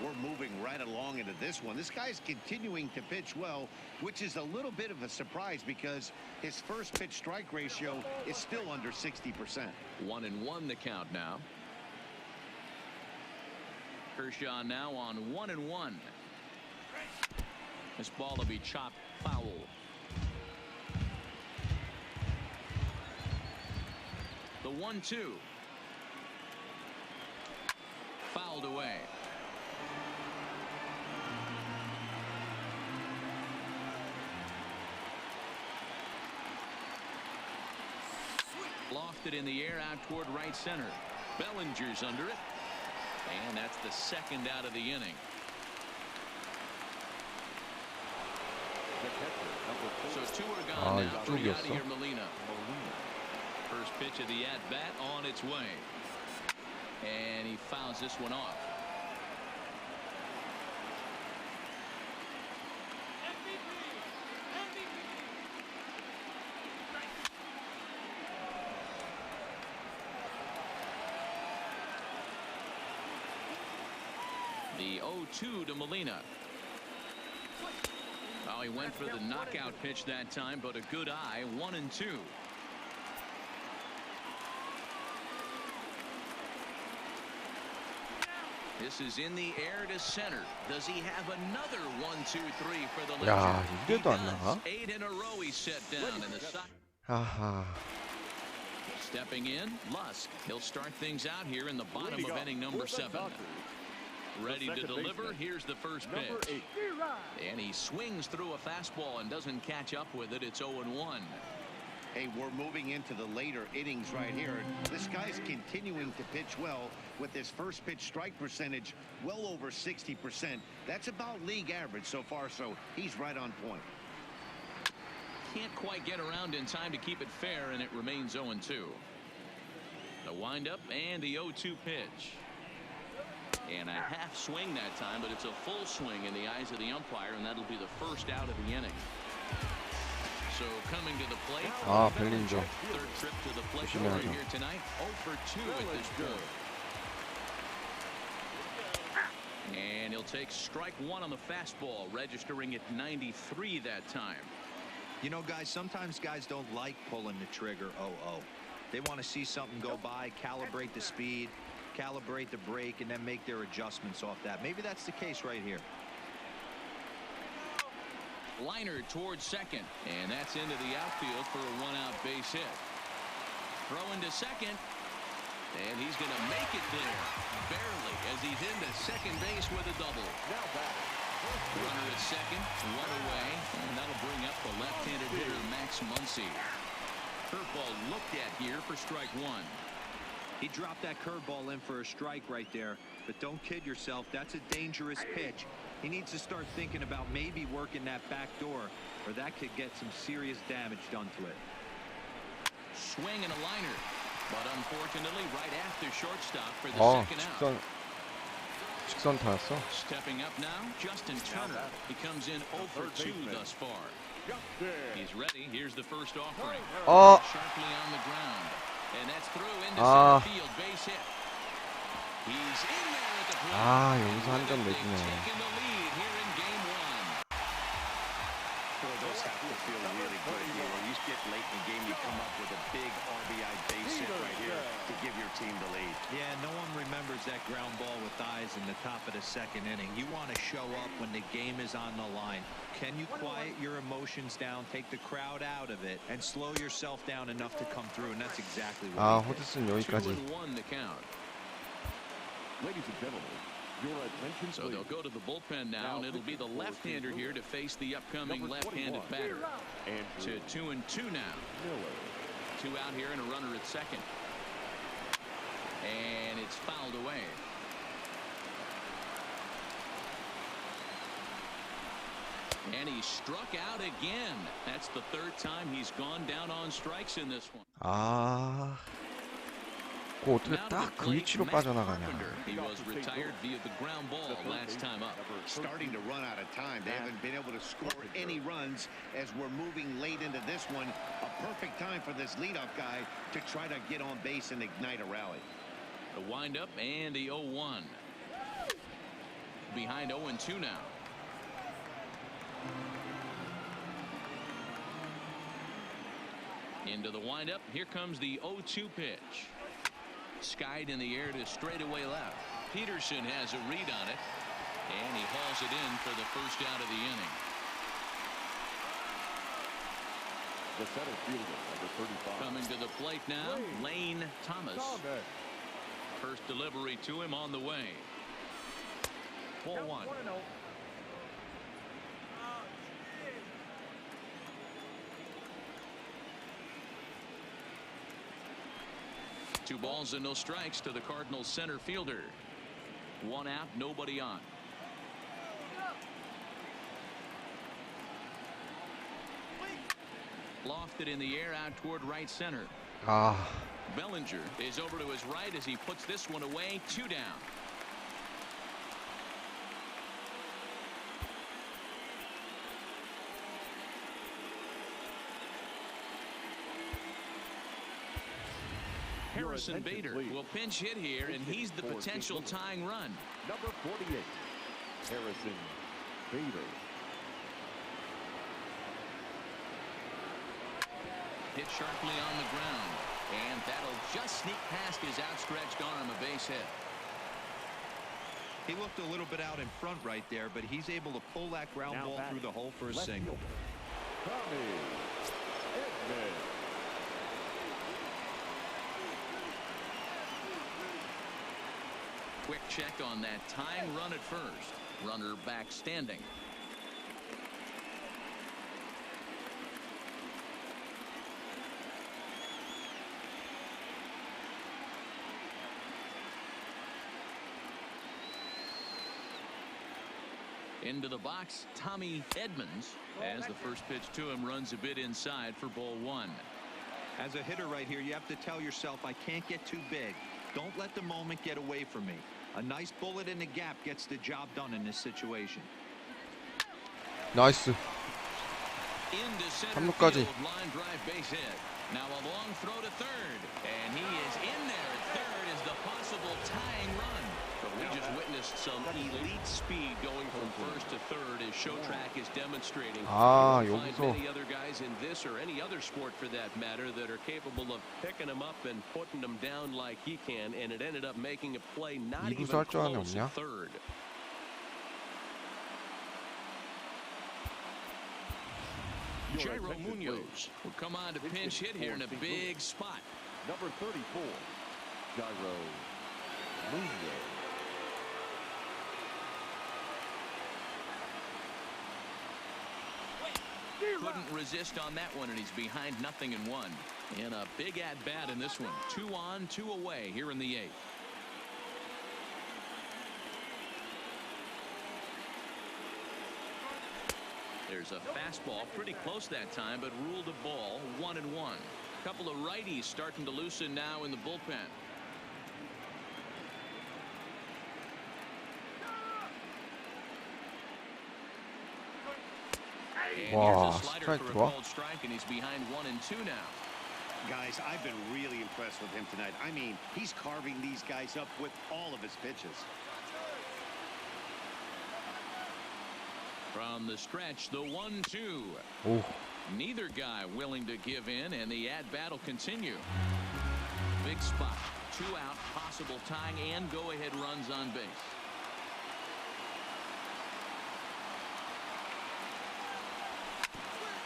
We're moving right along into this one. This guy's continuing to pitch well, which is a little bit of a surprise because his first pitch strike ratio is still under 60%. 1-1 the count now. Kershaw now on 1-1. This ball will be chopped foul. 1-2. Fouled away. Lofted in the air out toward right center. Bellinger's under it. And that's the second out of the inning. So two are gone now. Three out of here, Molina. First pitch of the at-bat on its way. And he fouls this one off. The 0-2 to Molina. Oh, he went for the knockout pitch that time, but a good eye. 1-2. This is in the air to center. Does he have another 1-2-3 for the 야, Legend? He 이래도 안 나가? does. 8 in a row he set down in the side. 아하. Stepping in, Lusk. He'll start things out here in the bottom of inning number 7. Ready to deliver. Here's the first pitch. And he swings through a fastball and doesn't catch up with it. It's 0-1. Hey, we're moving into the later innings right here. This guy's continuing to pitch well with his first pitch strike percentage well over 60%. That's about league average so far, so he's right on point. Can't quite get around in time to keep it fair, and it remains 0-2. The windup and the 0-2 pitch. And a half swing that time, but it's a full swing in the eyes of the umpire, and that'll be the first out of the inning. So coming to the plate. 아, 벨린저. Third trip to the plate 조심해야죠. here tonight. 0 for 2 at this point. And he'll take strike one on the fastball, registering at 93 that time. You know, guys, sometimes guys don't like pulling the trigger 0-0. They want to see something go by, calibrate the speed, calibrate the brake, and then make their adjustments off that. Maybe that's the case right here. Liner towards second, and that's into the outfield for a one-out base hit. Throw into second, and he's going to make it there, barely, as he's into second base with a double. Runner at second, one away, and that'll bring up the left-handed hitter Max Muncy. Curveball looked at here for strike one. He dropped that curveball in for a strike right there, but don't kid yourself, that's a dangerous pitch. He needs to start thinking about maybe working that back door, or that could get some serious damage done to it. Swing and a liner, but unfortunately right after shortstop for the second out. 직선 타였어. Stepping up now, Justin Turner. He comes in 0 for 2 thus far. He's ready. Here's the first offering. Sharply on the ground. And that's through into center field. Base hit. He's in there at the plate. 여기서 한 점 내주네. Taking the lead here in game 1. Boy, those have to feel really good here. When you get late in the game, you come up with a big RBI base hit right here to give your team the lead. Yeah, no one remembers that ground ball with eyes in the top of the second inning. You want to show up when the game is on the line. Can you quiet your emotions down, take the crowd out of it, and slow yourself down enough to come through? And that's exactly what he did. 호드슨 여기까지. 2-1 the count. Ladies and gentlemen, your attention So they'll go to the bullpen now, and it'll be the left-hander here to face the upcoming left-handed batter. To 2-2 now. 2 out here and a runner at second. And it's fouled away. And he struck out again. That's the third time he's gone down on strikes in this one. 그거 어떻게 딱 그 위치로 빠져나가냐. He was retired via the ground ball last time up. Starting to run out of time. They haven't been able to score any runs as we're moving late into this one. A perfect time for this leadoff guy to try to get on base and ignite a rally. The windup and the 0-1. Behind 0-2 now. Into the windup. Here comes the 0-2 pitch. Skied in the air to straightaway left. Peterson has a read on it, and he hauls it in for the first out of the inning. The center fielder, number 35. Coming to the plate now, Lane Thomas. First delivery to him on the way. Ball one. 2 balls and no strikes to the Cardinals center fielder. 1 out, nobody on. Lofted in the air out toward right center. 아, Bellinger is over to his right as he puts this one away. 2 down. Harrison Bader will pinch hit here, and he's the potential tying run. Number 48, Harrison Bader. Hit sharply on the ground, and that'll just sneak past his outstretched arm, a base hit. He looked a little bit out in front right there, but he's able to pull that ground ball through the hole for a single. Tommy Edman. Quick check on that tying run at first. Runner back standing. Into the box, Tommy Edmonds, as the first pitch to him runs a bit inside for ball 1. As a hitter right here, you have to tell yourself, I can't get too big. Don't let the moment get away from me. A nice bullet in the gap gets the job done in this situation. 나이스. Into center 3루까지. field, line drive base hit. Now a long throw to third, and he is in there at third as the possible tying run. But we just witnessed some elite speed going from first to third as Showtrack is demonstrating. 아, You won't 여기서. find many other guys in this or any other sport for that matter that are capable of picking them up and putting them down like he can, and it ended up making a play not even 이구수 할 줄 아는 애 close 없냐? at third. Jairo Munoz will come on to pinch hit here in a big spot. Number 34, Jairo Munoz. Couldn't resist on that one, and he's behind 0-1. In a big at-bat in this one. 2 on, 2 away here in the 8th. There's a fastball pretty close that time, but ruled a ball. 1-1. Couple of righties starting to loosen now in the bullpen. And 와, here's a slider 스트라이크 for a 좋아. called strike, and he's behind 1-2 now. Guys, I've been really impressed with him tonight. I mean, he's carving these guys up with all of his pitches. From the stretch, the 1-2. 오, Neither guy willing to give in, and the at-bat will continue. Big spot. 2 out, possible tying and go-ahead runs on base.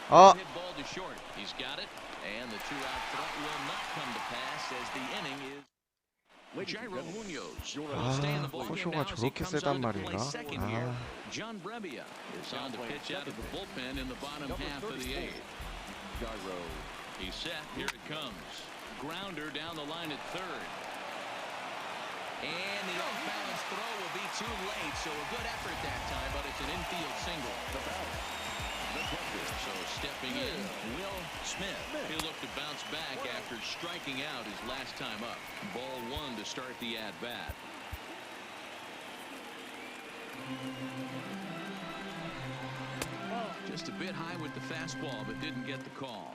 아, Hit ball to short. He's got it, and the 2-out threat will not come to pass as the inning is. Jairo Munoz will stay in the ball game now 코쇼가 as he 저렇게 comes 세단 on to play 말인가? second here. 아, John Brebbia is on to pitch out of the bullpen in the bottom half of the 8th. Jairo. He's set. Here it comes. Grounder down the line at third. And the off-balance throw will be too late, so a good effort that time, but it's an infield single. So stepping in, Will Smith. He'll look to bounce back after striking out his last time up. Ball 1 to start the at-bat. Just a bit high with the fastball, but didn't get the call.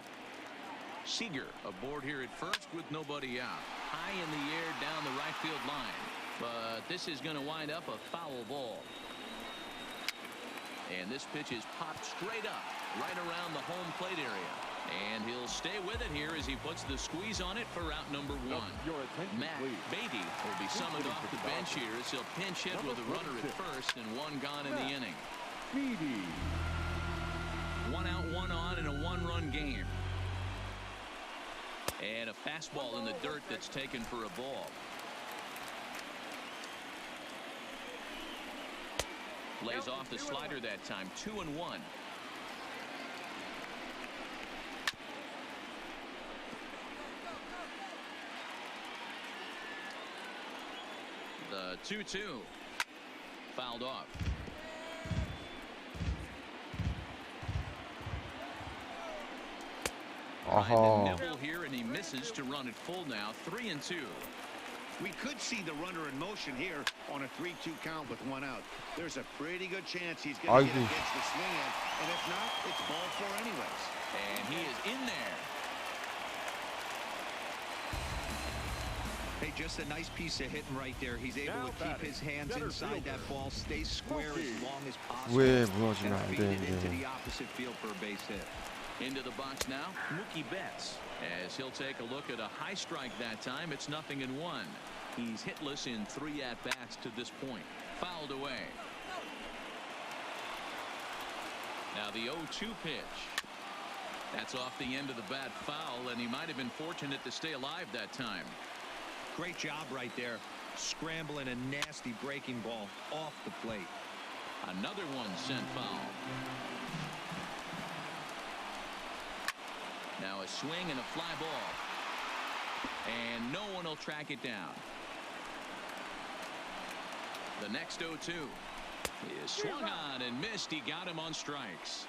Seager aboard here at first with nobody out. High in the air down the right field line. But this is going to wind up a foul ball. And this pitch is popped straight up, right around the home plate area. And he'll stay with it here as he puts the squeeze on it for route number 1. Matt Beatty will be summoned off the bench here as he'll pinch hit with a runner at first and 1 gone in the inning. 1 out, 1 on in a 1-run game. And a fastball in the dirt that's taken for a ball. Lays off the slider that time. 2-1. The 2-2. Fouled off. Trying to 아하. nibble here, and he misses to run it full now. 3-2. We could see the runner in motion here on a 3-2 count with one out. There's a pretty good chance he's going to get 아이고. against the swing end, and if not, it's ball four anyways. And he is in there. Hey, just a nice piece of hitting right there. He's able Now to keep batting, his hands center inside that fielder, ball, stay square as long as possible, 왜 and 무너지면 안 feed it into 되는데. the opposite field for a base hit. Into the box now, Mookie Betts. As he'll take a look at a high strike that time, it's 0-1. He's hitless in 3 at-bats to this point. Fouled away. Now the 0-2 pitch. That's off the end of the bat foul, and he might have been fortunate to stay alive that time. Great job right there, scrambling a nasty breaking ball off the plate. Another one sent foul. Now a swing and a fly ball. And no one will track it down. The next 0-2 is swung on and missed. He got him on strikes.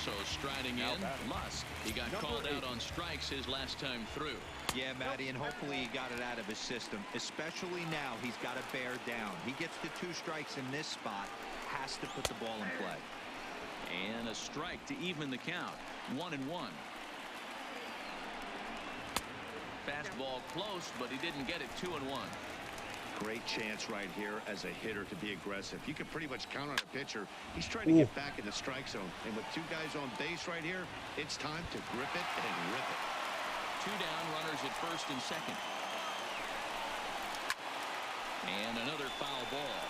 So striding in, Lusk. He got called out on strikes his last time through. Yeah, Matty, and hopefully he got it out of his system. Especially now, he's got to bear down. He gets the 2 strikes in this spot, has to put the ball in play. And a strike to even the count. 1-1. Fastball close, but he didn't get it. 2-1. Great chance right here as a hitter to be aggressive. You can pretty much count on a pitcher. He's trying to get back in the strike zone. And with 2 guys on base right here, it's time to grip it and rip it. 2 down, runners at first and second. And another foul ball.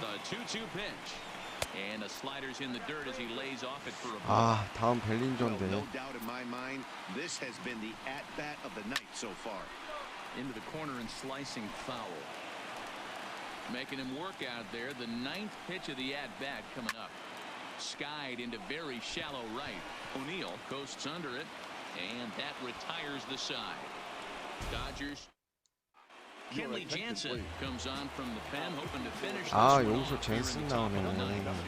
The 2-2 pitch. And the slider's in the dirt as he lays off it for a ball. 아, 다음 Well, 벨린저인데. no doubt in my mind, this has been the at-bat of the night so far. Into the corner and slicing foul. Making him work out there. The 9th pitch of the at-bat coming up. Skied into very shallow right. O'Neill coasts under it, and that retires the side. Dodgers. Kenley Jansen comes on from the pen, hoping to finish this 아, one 여기서 off here in 젠슨 the top of the 나오네. 9th.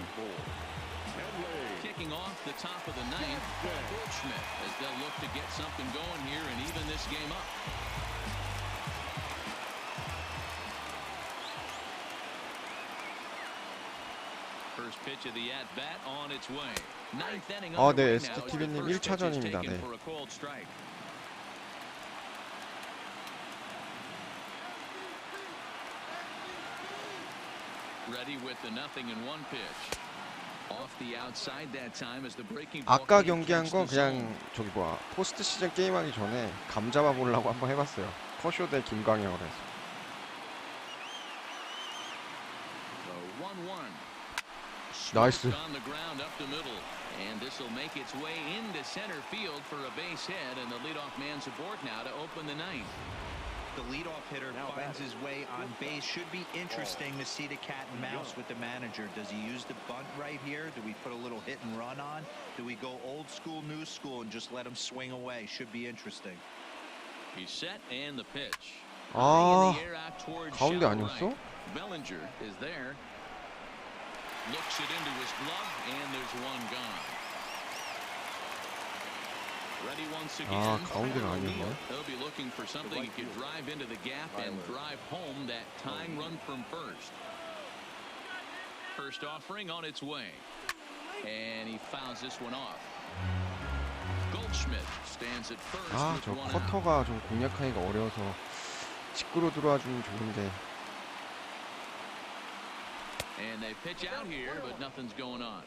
Kicking off the top of the 9th, Goldschmidt, as they'll look to get something going here and even this game up. First pitch of the at-bat on its way. 9th inning 아, underway 네, now as the STTV님 first pitch is 1차전입니다. taken 네. for a called strike. Ready with the 0-1 pitch. Off the outside that time as the breaking ball 아까 can't 경기한 catch 건 the zone. 그냥 저기 뭐야 포스트 시즌 게임하기 전에 감 잡아보려고 한번 해봤어요. 커쇼 대 김광혁을 해서. The 1-1. 나이스. Stroked on the ground up the middle, and this will make its way into center field for a base hit, and the leadoff man's aboard now to open the 9th. The leadoff hitter finds his way on base. Should be interesting to see the cat and mouse with the manager. Does he use the bunt right here? Do we put a little hit and run on? Do we go old school, new school, and just let him swing away? Should be interesting. He's set and the pitch. 아, In the air out towards 가운데 shallow 아니었어? right. Bellinger is there. Looks it into his glove, and there's one gone. Ready once again. 아, 가운데가 O'Neill. 아니었네. He'll be looking for something he could drive into the gap and drive home that tying run from first. First offering on its way. And he fouls this one off. Goldschmidt stands at first 아, with 저 one out. 커터가 좀 공략하기가 어려워서 직구로 들어와 주면 좋은데. And they pitch out here, but nothing's going on.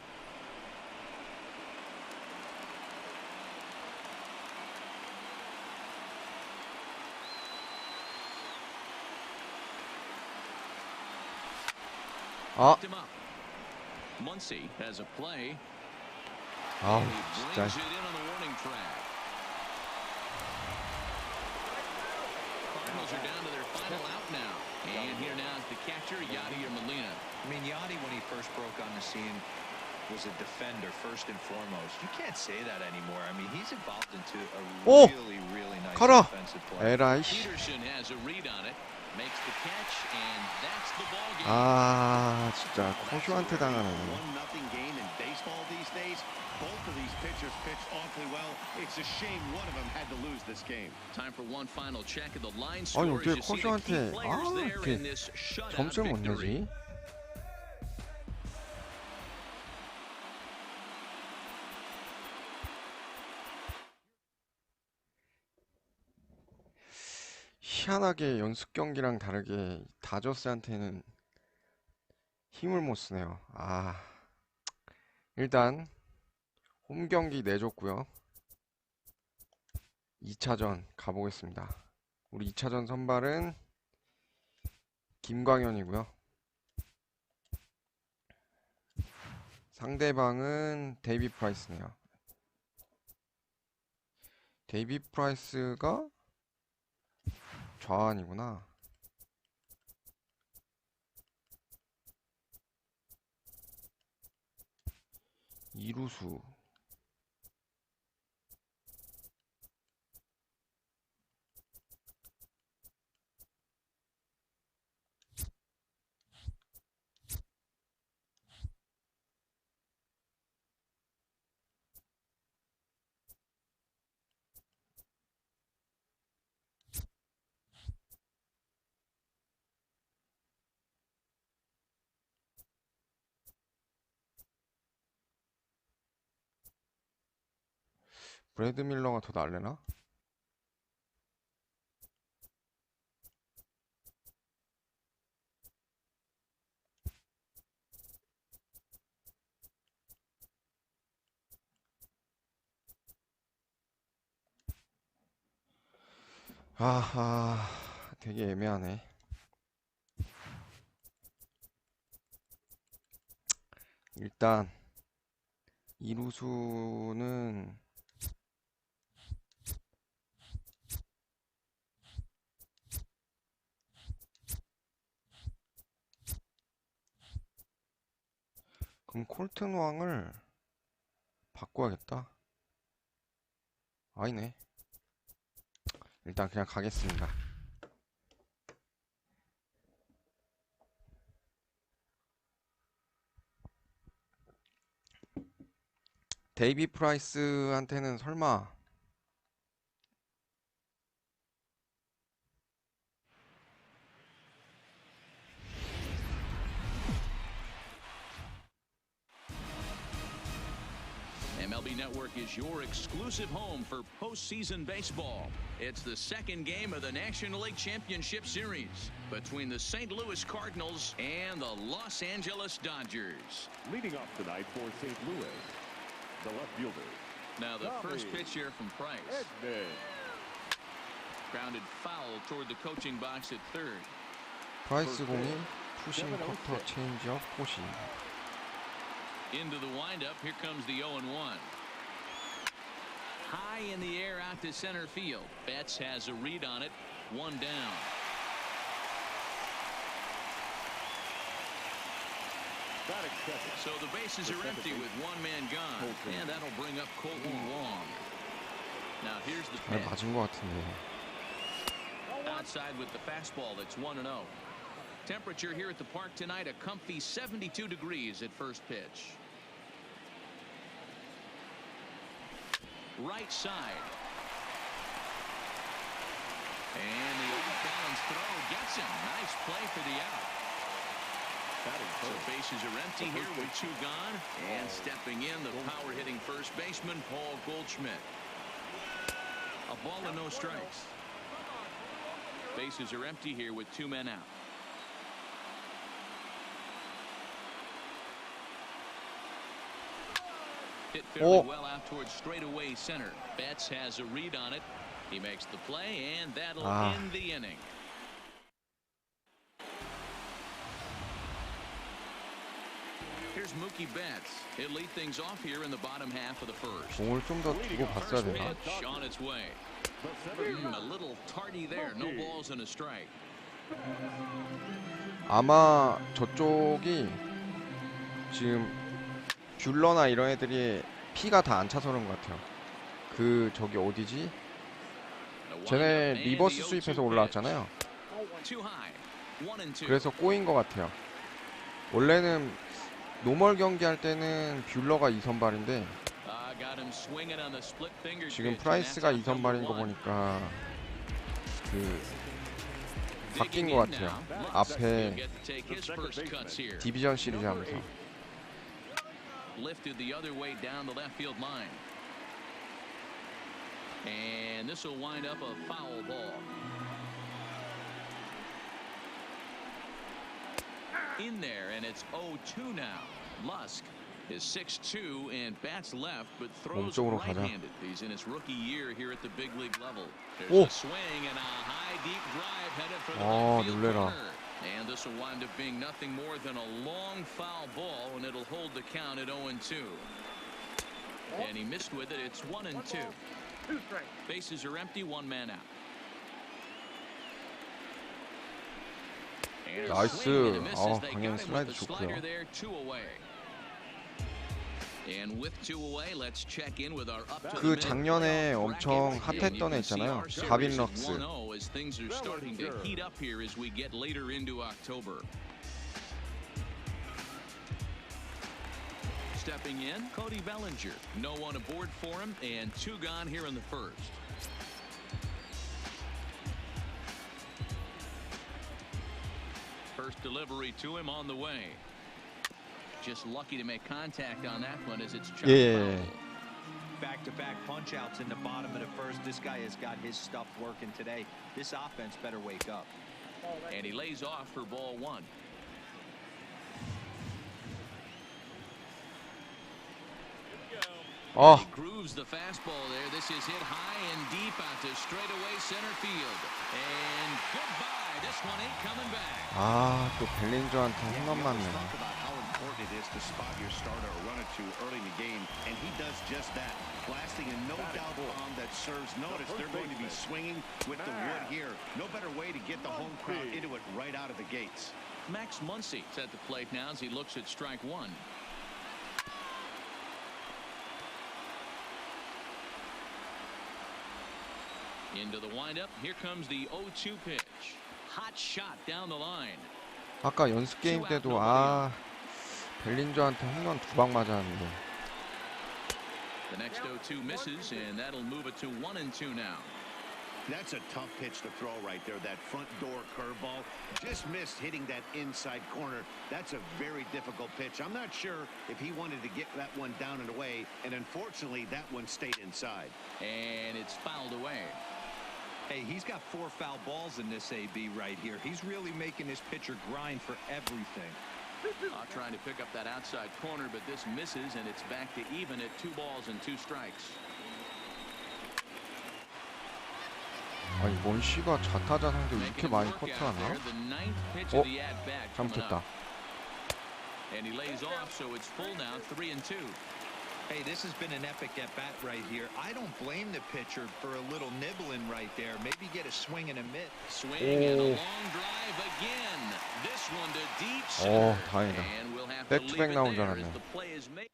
아, Picked him up. Muncy has a play. 아우 And he 진짜. brings it in on the warning track. Cardinals are down to their final out now. And here now is the catcher, Yadier Molina. I mean, Yachty, when he first broke on the scene, was a defender first and foremost. You can't say that anymore. I mean, he's evolved into a 오! really nice 가라! defensive player. 에라이 씨. Peterson has a read on it. Makes the catch, and that's the ball game. 아 진짜 코슈한테 당하네. 1-0 game in baseball these days. Both of these pitchers pitched awfully well. It's a shame one of them had to lose this game. Time for one final check of the line 아니 scores. 어떻게 You see the key 코슈한테 players there 이렇게 in this shutout 점수를 못 victory. 내지? 희한하게 연습 경기랑 다르게 다저스한테는 힘을 못 쓰네요. 아, 일단 홈 경기 내줬고요. 2차전 가보겠습니다. 우리 2차전 선발은 김광현이고요. 상대방은 데이비 프라이스네요. 데이비 프라이스가 좌완이구나. 이루수. 브래드 밀러가 더 날래나? 아하, 되게 애매하네. 일단 이루수는 그럼 콜튼 왕을 바꿔야겠다. 아니네. 일단 그냥 가겠습니다. 데이비 프라이스한테는 설마 MLB Network is your exclusive home for postseason baseball. It's the second game of the National League Championship Series between the St. Louis Cardinals and the Los Angeles Dodgers. Leading off tonight for St. Louis, the left fielder, Now the first pitch here from Price. Edman. Grounded foul toward the coaching box at third. 프라이스 공이 푸싱 커터 체인지업 포시. Into the windup, here comes the 0-1. High in the air out to center field. Betts has a read on it. One down. So the bases are empty with one man gone. And that'll bring up Colton Wong. Now here's the 잘 pitch. 맞은 것 같은데. Outside with the fastball, that's 1-0. Temperature here at the park tonight, a comfy 72 degrees at first pitch. Right side. And the off-balance throw gets him. Nice play for the out. So bases are empty here with two gone. And stepping in, the power-hitting first baseman, Paul Goldschmidt. A ball and no strikes. Bases are empty here with two men out. Hit fairly well out towards straightaway center. Betts has a read on it. He makes the play, and that'll end the inning. Here's Mookie Betts. He'll lead things off here in the bottom half of the first. 공을 좀 더 두고 봤어야 First 되나? pitch on its way. A little tardy there. No balls and a strike. 아마 저쪽이 지금 뷰러나 이런 애들이 피가 다 안 차서 그런 것 같아요. 그 저기 어디지? 쟤네 리버스 수입해서 올라왔잖아요. 그래서 꼬인 것 같아요. 원래는 노멀 경기 할 때는 뷰러가 2선발인데 지금 프라이스가 2선발인 거 보니까 그 바뀐 것 같아요. 앞에 디비전 시리즈 하면서. Lifted the other way down the left field line. And this will wind up a foul ball. In there, and it's 0-2 now. Lusk is 6'2" and bats left, but throws right-handed. He's in his rookie year here at the big league level. There's a swing and a high, deep drive headed for the right field corner. And this will wind up being nothing more than a long foul ball, and it'll hold the count at 0-2. And he missed with it. It's 1-2. Bases are empty. One man out. 나이스. 방향 슬라이드 좋고요. 그 작년에 엄청 핫했던 애 있잖아요. 가빈 럭스. Stepping in, Cody Bellinger. No one aboard for him, and 2 gone here in the first. First delivery to him on the way. Just lucky to make contact on that one as it's chopped foul. Back-to-back punch-outs in the bottom of the first. This guy has got his stuff working today. This offense better wake up. And he lays off for ball 1. He grooves the fastball there. This is hit high and deep out to straightaway center field. And goodbye. This one ain't coming back. 또 벨린저한테 홈런 맞네. It is to spot your starter or run it to early in the game, and he does just that, blasting a no-doubt bomb that serves notice. They're going to be swinging with the wood here. No better way to get the home crowd into it right out of the gates. Max Muncy's at the plate now as he looks at strike 1. Into the windup. Here comes the 0-2 pitch. Hot shot down the line. 아까 연습 게임 때도 벨린저한테 홈런 2방 맞았는데. The next 0-2 misses, and that'll move it to 1-2 now. That's a tough pitch to throw right there. That front door curveball just missed hitting that inside corner. That's a very difficult pitch. I'm not sure if he wanted to get that one down and away, and unfortunately that one stayed inside. And it's fouled away. Hey, he's got 4 foul balls in this AB right here. He's really making this pitcher grind for everything. Trying to pick up that outside corner, but this misses, and it's back to even at 2 balls and 2 strikes. 아니 먼시가 좌타자 상대 이렇게 많이 커트하나? 잘못했다. And he lays off, so it's full now, 3-2. Hey, this has been an epic at-bat right here. I don't blame the pitcher for a little nibbling right there. Maybe get a swing and a miss. Swing and a long drive again. This one to deep center. 다행이다. And we'll have to leave 백투백 it 나온 줄 there 알았네. as the play is made.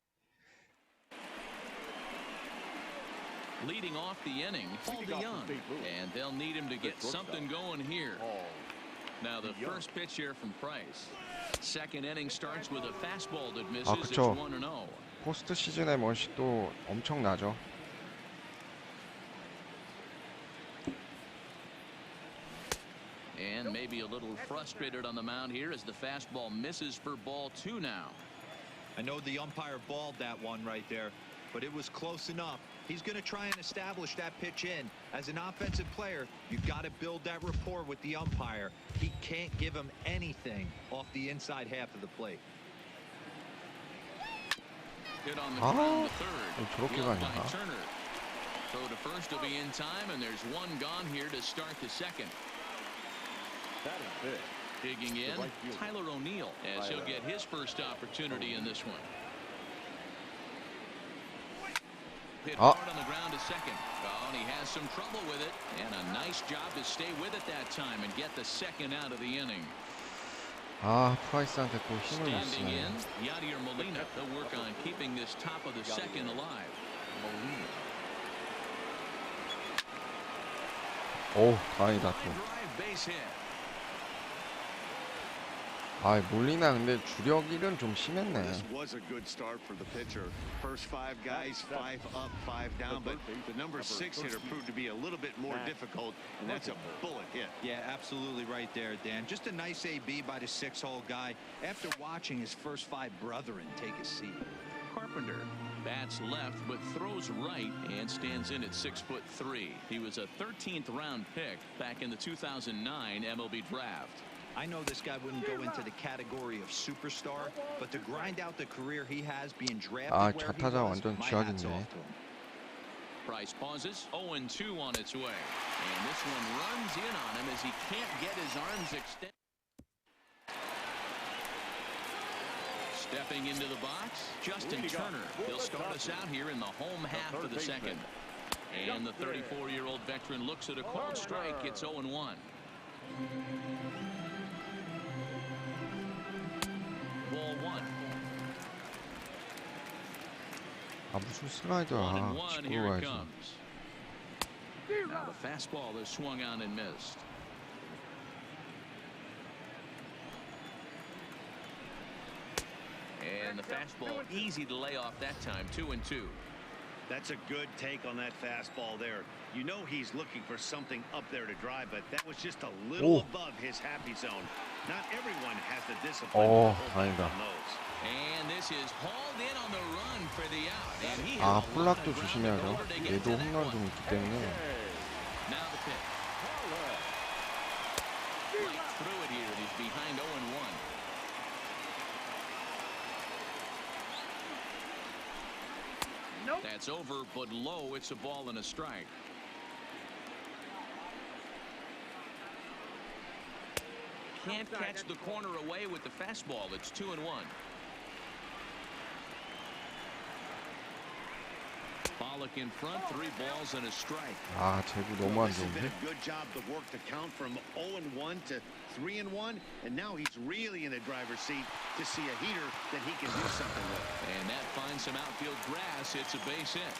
Leading off the inning, Paul DeYoung, and they'll need him to get something going here. Now the first pitch here from Price. Second inning starts with a fastball that misses. It's 그쵸. 1-0. 포스트 시즌의 멋이 엄청나죠. And maybe a little frustrated on the mound here as the fastball misses for ball 2 now. I know the umpire balled that one right there, but it was close enough. He's going to try and establish that pitch in. As an offensive player, you've got to build that rapport with the umpire. He can't give him anything off the inside half of the plate. Hit on the ground to third. 저렇게 Blocked 가냐? by Turner. Throw to first will be in time, and there's 1 gone here to start the second. That is big. Digging in, Tyler O'Neill, as he'll get his first opportunity in this one. Hit hard on the ground to second. Oh, and he has some trouble with it. And a nice job to stay with it that time and get the second out of the inning. 아, 프라이스한테 또 힘을 못 Standing 쓰네. in, Yadier Molina. They'll work on keeping this top of the second alive. 오, 다행이다 또. Drive base hit. 아, 몰리나 근데 주력 1은 좀 심했네. This was a good start for the pitcher. First 5 guys, 5 up, 5 down, but the number 6 hitter proved to be a little bit more difficult, and that's a bullet hit. Yeah, absolutely right there, Dan. Just a nice AB by the 6-hole guy after watching his first 5 brethren take a seat. Carpenter bats left but throws right and stands in at 6'3". He was a 13th round pick back in the 2009 MLB draft. I know this guy wouldn't go into the category of superstar, but to grind out the career he has being drafted 아, where he 좌타자 was, 완전 my hat's 쥐약이네. off to him. Price pauses. 0-2 on its way. And this one runs in on him as he can't get his arms extended. Stepping into the box, Justin Turner. He'll start us out here in the home half of the second. And the 34-year-old veteran looks at a called strike. It's 0-1. Ball 1. 아, 무슨 슬라이더야. 1-1. Here 집으로 it 가야지. comes. Now the fastball is swung on and missed. And the fastball easy to lay off that time. 2-2. That's a good take on that fastball there. You know he's looking for something up there to drive, but that was just a little above his happy zone. Not everyone has the discipline to hold back 다행이다. on those. And this is hauled in on the run for the out. And he hit 아, a lot of 폴락도 ground in 조심해야죠. order to get 얘도 to that 홈런 one. 좀 있기 때문에. Now the pitch. Right through it here. He's behind 0-1. That's over, but low. It's a ball and a strike. Can't catch the corner away with the fastball. It's 2-1. Pollock in front, 3 balls and a strike. 아, 제구 너무 안 This has been 좋은데? a good job to work the count from 0-1 to 3-1, and now he's really in the driver's seat to see a heater that he can do something with. And that finds some outfield grass. It's a base hit.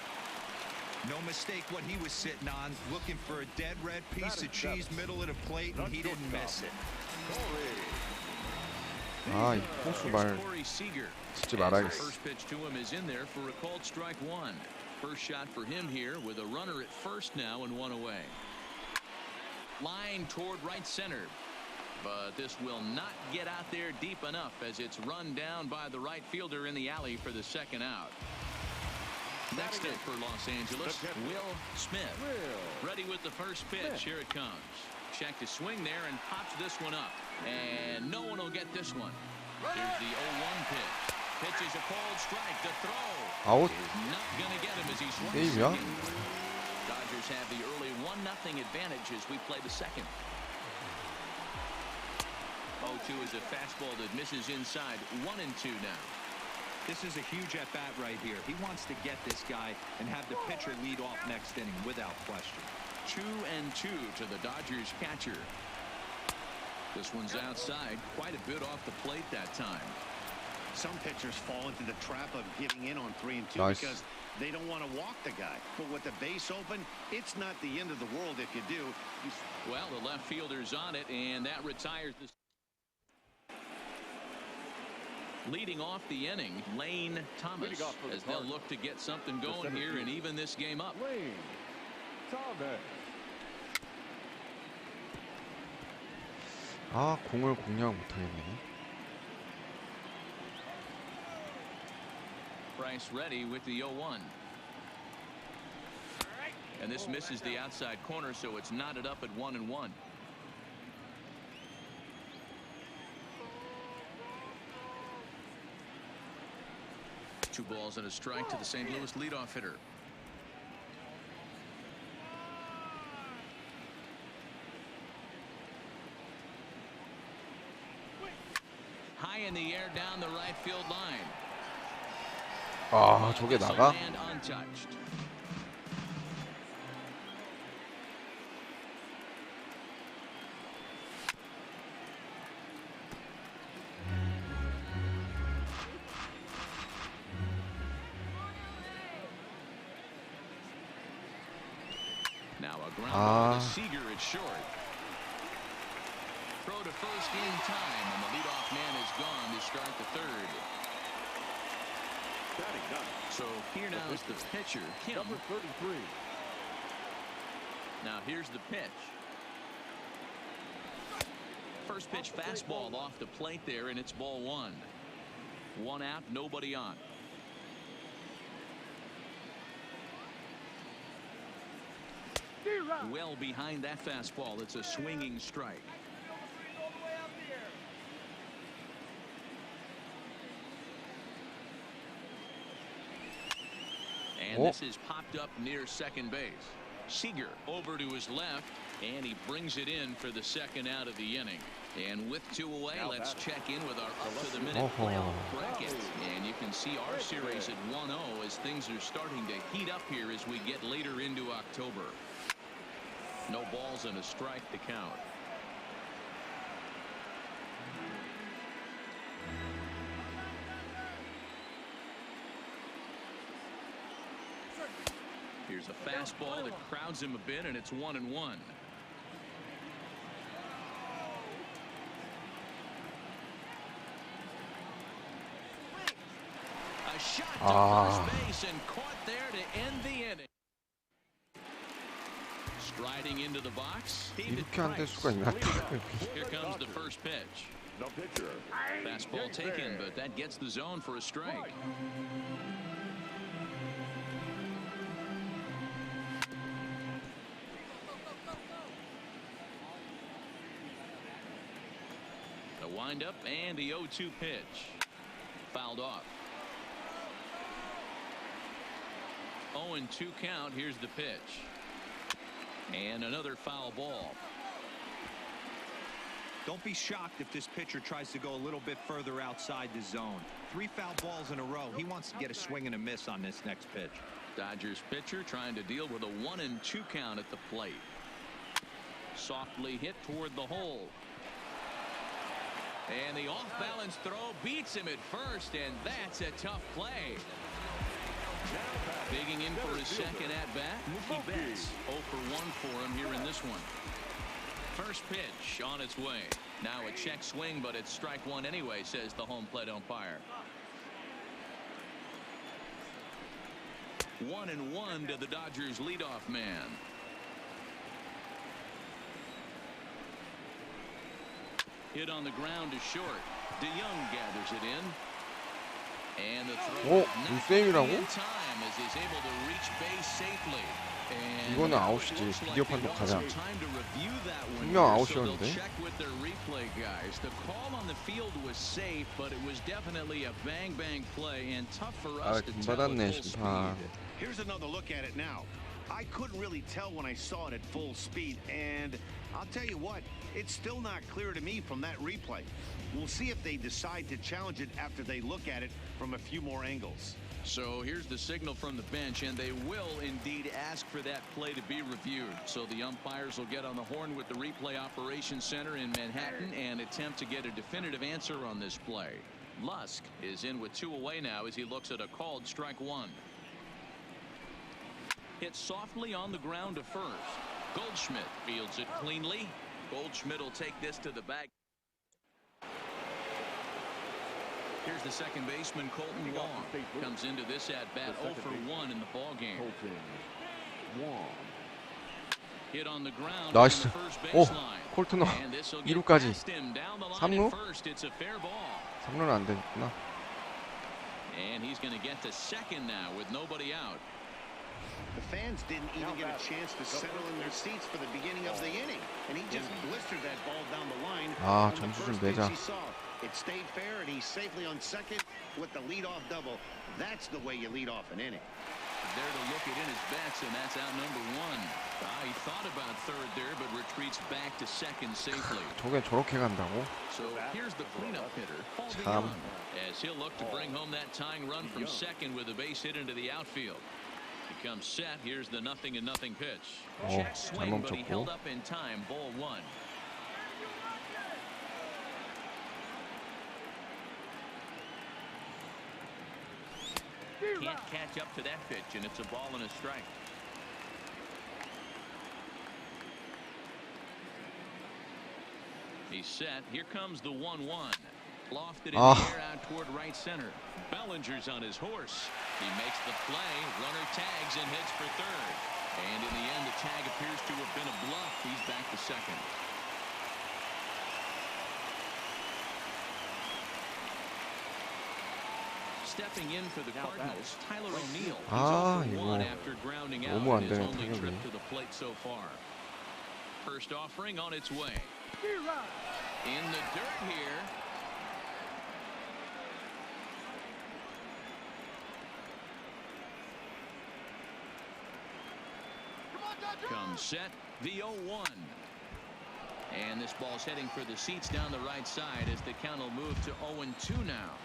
No mistake what he was sitting on, looking for a dead red piece of cheese middle of the plate, and he didn't miss it. 아, 이 포수 말 Corey Seager. 듣지 As the 말아야겠어. first pitch to him is in there for a called strike 1. First shot for him here with a runner at first now and 1 away. Line toward right center. But this will not get out there deep enough as it's run down by the right fielder in the alley for the second out. Next up for Los Angeles, Will Smith. Ready with the first pitch. Here it comes. Check the swing there and pops this one up. And no one will get this one. Here's the 0-1 pitch. Pitches a cold strike to throw. 아웃. Not going to get him as he swings 세이브야? again. Dodgers have the early 1-0 advantage as we play the second. 0-2 is a fastball that misses inside. 1-2 now. This is a huge at-bat right here. He wants to get this guy and have the pitcher lead off next inning without question. 2-2 to the Dodgers catcher. This one's outside, quite a bit off the plate that time. Some pitchers fall into the trap of getting in on 3-2 Nice. because they don't want to walk the guy. But with the base open, it's not the end of the world if you do. Well, the left fielder's on it, and that retires the... Leading off the inning, Lane Thomas, as they'll look to get something going here and even this game up. 아, 공을 공략 못하겠네. Price ready with the 0-1. And this misses the outside corner, so it's knotted up at 1-1. Two balls and a strike to the St. Louis leadoff hitter. high in the air down the right field line. 아, 저게 This will 나가? land untouched. Now a ground ball to Seager at short. Throw to first in time, and the leadoff man is gone to start the third. Batting ninth. So here now is the pitcher, Kim. Number 33. Now here's the pitch. First pitch fastball off the plate there, and it's ball one. One out, nobody on. Well behind that fastball. It's a swinging strike. And this is popped up near second base. Seager over to his left, and he brings it in for the second out of the inning. And with two away, let's check in with our up-to-the-minute playoff bracket. And you can see our series at 1-0 as things are starting to heat up here as we get later into October. No balls and a strike to count. Here's a fastball that crowds him a bit, and it's 1-1. A shot to first base and caught there to end the inning. Striding into the box. 이렇게 안 될 수가 있나? Here comes the first pitch. The pitcher. Fastball taken, but that gets the zone for a strike. The windup and the 0-2 pitch. Fouled off. 0-2 count. Here's the pitch. And another foul ball. Don't be shocked if this pitcher tries to go a little bit further outside the zone. 3 foul balls in a row. He wants to get a swing and a miss on this next pitch. Dodgers pitcher trying to deal with a 1-2 count at the plate. Softly hit toward the hole. And the off-balance throw beats him at first, and that's a tough play. Digging in for his second at-bat, Mookie Betts. 0 for 1 for him here in this one. First pitch on its way. Now a check swing, but it's strike one anyway, says the home plate umpire. 1-1 to the Dodgers leadoff man. Hit on the ground to short. DeYoung gathers it in. And the throw 세이브라고? in time as he's able to reach base safely. And 이거는 아웃이지. 비디오 판독 가자. time to review that one. 분명 here, so they'll 아웃이었는데. check with their replay guys. The call on the field was safe, but it was definitely a bang play and tough for us to tell at 받았네, full 심판. speed. Here's another look at it now. I couldn't really tell when I saw it at full speed, and I'll tell you what, it's still not clear to me from that replay. We'll see if they decide to challenge it after they look at it from a few more angles. So here's the signal from the bench, and they will indeed ask for that play to be reviewed. So the umpires will get on the horn with the replay operations center in Manhattan and attempt to get a definitive answer on this play. Lusk is in with 2 away now as he looks at a called strike one. Hit softly on the ground to first. Goldschmidt fields it cleanly. Goldschmidt will take this to the bag. Here's the second baseman, Colton Wong. Comes into this at-bat 0 for 1 in the ballgame. Hit on the ground. 나이스. 오, baseline. 콜트너 And this will get 2루까지. past him down the line 3루? at first. It's a fair ball. 3루는 안 되겠구나. And he's going to get to second now with nobody out. The fans didn't even get a chance to settle in their seats for the beginning of the inning, and he just blistered that ball down the line. 아, from the 점수 좀 first pitch 내자. he saw. It stayed fair, and he's safely on second with the leadoff double. That's the way you lead off an inning. There to look it in his bets, and that's out number one. He thought about third there, but retreats back to second safely. 저게 저렇게 간다고? So here's the cleanup hitter, Paul 참. DeYoung, as he'll look to bring home that tying run from second with a base hit into the outfield. He comes set. Here's the 0-0 pitch. Check 잘 swing, but he 멈췄고. held up in time. Ball one. Can't catch up to that pitch, and it's a ball and a strike. He's set. Here comes the 1-1. Lofted in the air out toward right center. Bellinger's on his horse. He makes the play. Runner tags and hits for third. And in the end, the tag appears to have been a bluff. He's back to second. Stepping in for the Cardinals, Tyler O'Neill. He's off for one after grounding out 너무 안 in his 되네, only 타격이. trip to the plate so far. First offering on its way. In the dirt here. Comes set, the 0-1. And this ball's heading for the seats down the right side as the count will move to 0-2 now.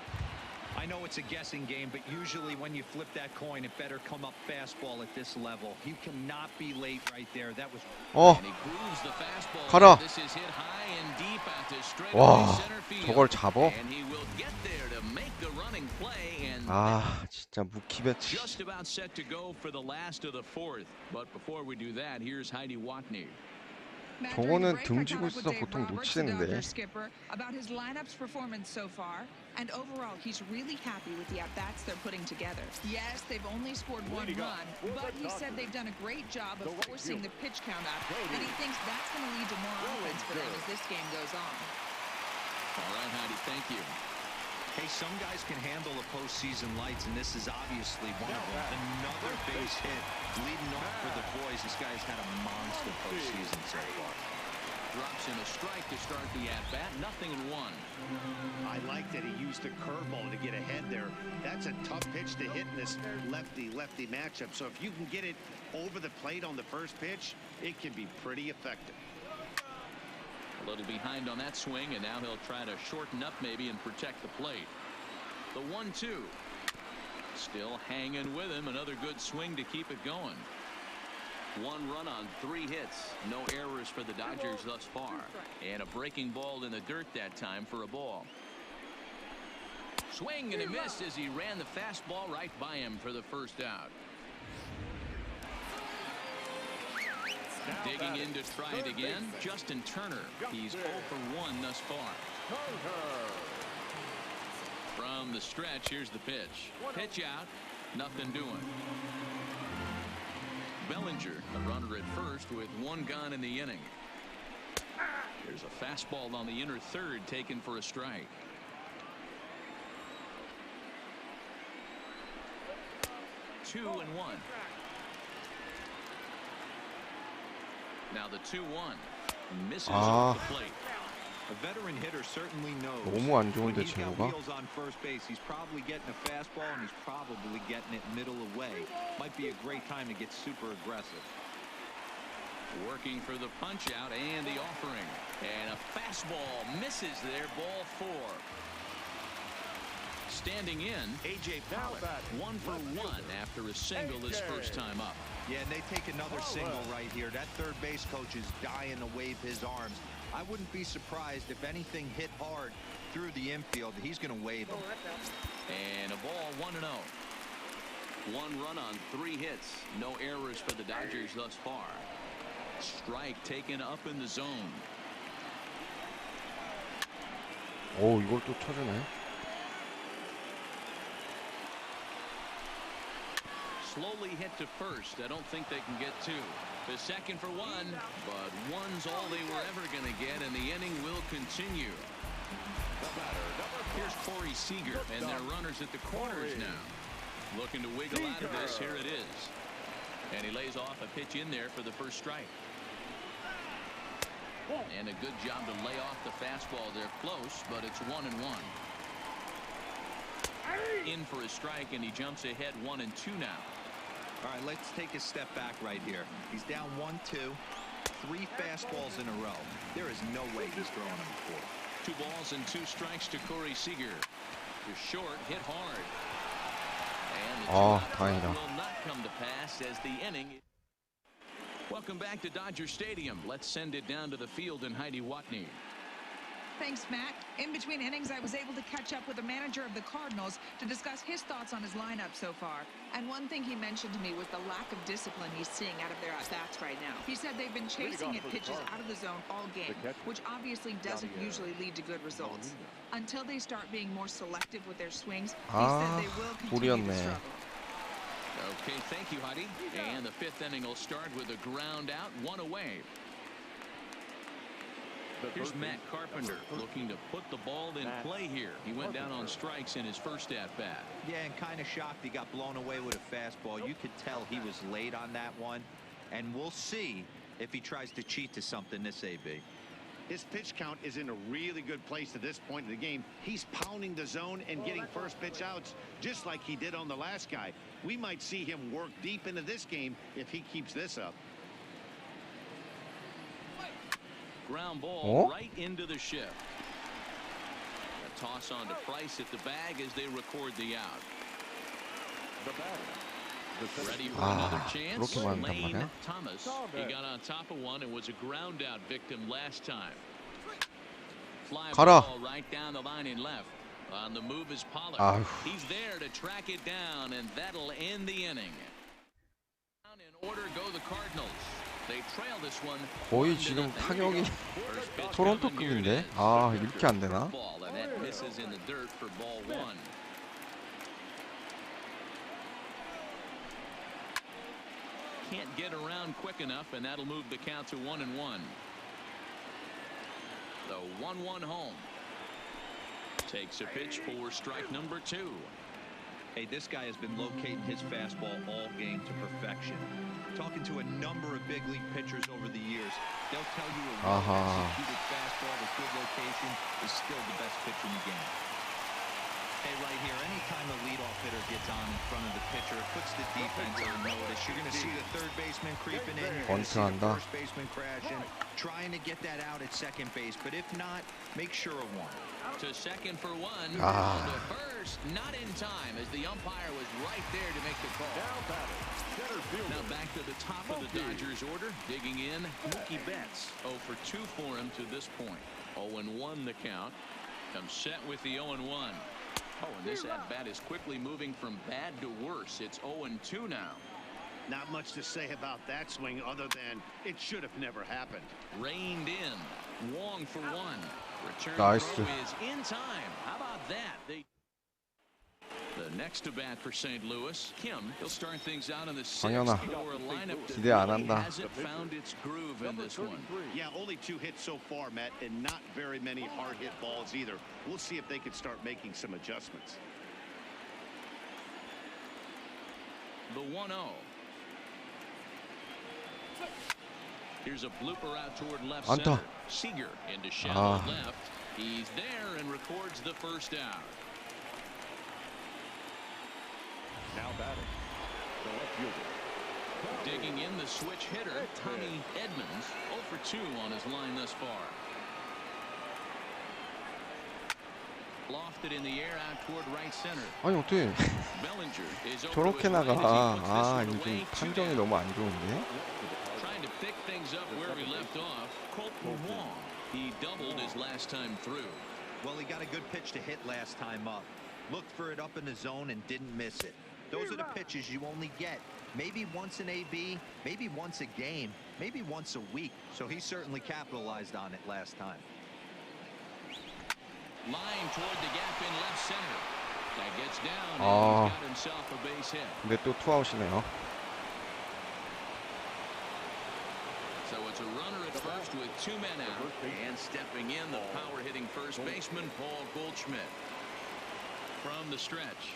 I know it's a guessing game, but usually when you flip that coin, it better come up fastball at this level. He cannot be late right there. That was. And he grooves the fastball. 가라. This is hit high and deep out to straight 와, away center field. 저걸 잡어? And he will get there to make the running play. And 진짜 무키베치. just about set to go for the last of the fourth. But before we do that, here's Heidi Watney. 저거는 등지고 있어서 보통 놓치는데. Skipper about his lineup's performance so far, and overall he's really happy with the at-bats they're putting together. Yes, they've only scored one run, but he said they've done a great job of forcing the pitch count up, and he thinks that's going to lead to more offense for them as this game goes on. All right, Heidi, thank you. Hey, some guys can handle the postseason lights, and this is obviously one of them. Another base hit leading off for the boys. This guy's had a monster postseason so far. Drops in a strike to start the at-bat. 0-1. I like that he used the curveball to get ahead there. That's a tough pitch to hit in this lefty-lefty matchup. So if you can get it over the plate on the first pitch, it can be pretty effective. A little behind on that swing, and now he'll try to shorten up maybe and protect the plate. The 1-2. Still hanging with him. Another good swing to keep it going. One run on 3 hits. No errors for the Dodgers thus far. And a breaking ball in the dirt that time for a ball. Swing and a miss as he ran the fastball right by him for the first out. Digging in to try it again, Justin Turner. He's 0 for 1 thus far. From the stretch, here's the pitch. Pitch out, nothing doing. Bellinger, a runner at first with 1 gone in the inning. There's a fastball on the inner third taken for a strike. Two and 1. Now the 2-1 misses off the plate. A veteran hitter certainly knows 너무 안 좋은데 when he's got 제구가. wheels on first base, he's probably getting a fastball and he's probably getting it middle away. Might be a great time to get super aggressive. Working for the punch out and the offering, and a fastball misses there. Ball 4. Standing in, A.J. Pollock, 1 for 1 after a single his first time up. Yeah, and they take another single right here. That third base coach is dying to wave his arms. I wouldn't be surprised if anything hit hard through the infield. He's going to wave them. And a ball 1-0. 1 run on 3 hits. No errors for the Dodgers thus far. Strike taken up in the zone. 오, 이걸 또 쳐주네. Slowly hit to first. I don't think they can get 2. To second for 1, but 1's all they were ever going to get, and the inning will continue. Here's Corey Seager, and their runners at the corners now. Looking to wiggle out of this. Here it is. And he lays off a pitch in there for the first strike. And a good job to lay off the fastball. They're close, but it's 1-1. In for a strike, and he jumps ahead 1-2 now. All right, let's take a step back right here. He's down 1-2, 3 fastballs in a row. There is no way he's throwing them before. 2 balls and 2 strikes to Corey Seager. To short, hit hard. And the 다행이다. will not come to pass as the inning. Welcome back to Dodger Stadium. Let's send it down to the field and Heidi Watney. Thanks, Matt. In between innings, I was able to catch up with the manager of the Cardinals to discuss his thoughts on his lineup so far. And one thing he mentioned to me was the lack of discipline he's seeing out of their at-bats right now. He said they've been chasing at pitches out of the zone all game, which obviously doesn't usually lead to good results. Until they start being more selective with their swings, he said they will continue to struggle. Okay, thank you, Heidi. And the 5th inning will start with a ground out, 1 away. Here's Matt Carpenter looking to put the ball in play here. He went down on strikes in his first at-bat. Yeah, and kind of shocked he got blown away with a fastball. You could tell he was late on that one. And we'll see if he tries to cheat to something this AB. His pitch count is in a really good place at this point in the game. He's pounding the zone and getting first pitch outs just like he did on the last guy. We might see him work deep into this game if he keeps this up. Ground ball right into the shift. A toss on to Price at the bag as they record the out. Ready for another chance. Lane Thomas. He got on top of one and was a ground out victim last time. Fly ball right down the line in left. On the move is Pollard. He's there to track it down, and that'll end the inning. Down in order go the Cardinals. They trail this one. 거의 지금 타격이 토론토급인데. 이렇게 안 되나? And that misses in the dirt for ball 1. Can't get around quick enough, and that'll move the count to 1-1. The 1-1 home. Takes a pitch for strike number 2. Hey, this guy has been locating his fastball all game to perfection. Talking to a number of big league pitchers over the years, they'll tell you a well-executed fastball with good location is still the best pitch in the game. Hey, right here, anytime a leadoff hitter gets on in front of the pitcher, it puts the defense on notice. You're going to see the third baseman creeping in. You're going to see the first baseman crashing, trying to get that out at second base. But if not, make sure of one. To second for 1. To first, not in time, as the umpire was right there to make the call. Now back to the top of the Dodgers order. Digging in, Mookie Betts. 0 for 2 for him to this point. 0-1 the count. Comes set with the 0-1. And this at-bat is quickly moving from bad to worse. It's 0-2 now. Not much to say about that swing other than it should have never happened. Reined in. Wong for 1. Return Nice. throw is in time. How about that? The next to bat for St. Louis, Kim. He'll start things out in the 6th. 당연아. Gi대 안 한다. Hasn't found its groove in this one. Yeah, only 2 hits so far, Matt, and not very many hard hit balls either. We'll see if they can start making some adjustments. The 1-0. Here's a blooper out toward left 안타. center. Seager into shallow left. He's there and records the first out. Now batting, the left fielder. Digging in the switch hitter, Tommy Edmonds. 0 for 2 on his line thus far. Lofted in the air out toward right center. 아니 어떻게 Bellinger is over to 저렇게 his right as he 나가? puts this one 이거 away. 좀 판정이 너무 안 좋은데? Trying to pick things up where he left off. Colton Wong. He doubled his last time through. Well, he got a good pitch to hit last time up. Looked for it up in the zone and didn't miss it. Those are the pitches you only get. Maybe once an AB, maybe once a game, maybe once a week. So he certainly capitalized on it last time. Line toward the gap in left center. That gets down and he's got himself a base hit. 근데 또 투아웃이네요. So it's a runner at first with 2 men out. And stepping in, the power hitting first baseman, Paul Goldschmidt. From the stretch.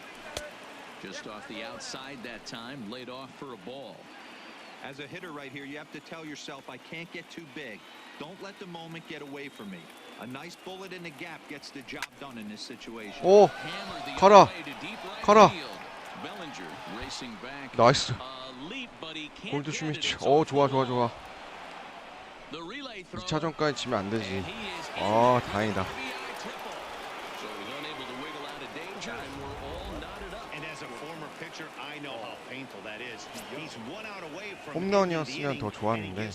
Just off the outside that time, laid off for a ball. As a hitter right here, you have to tell yourself, I can't get too big. Don't let the moment get away from me. A nice bullet in the gap gets the job done in this situation. 오! Hammered the 가라! other way to deep right 가라! field. 나이스. 골드 슈미츠. 좋아. 2차전까지 지면 안 되지. 다행이다. 홈런이었으면 더 좋았는데.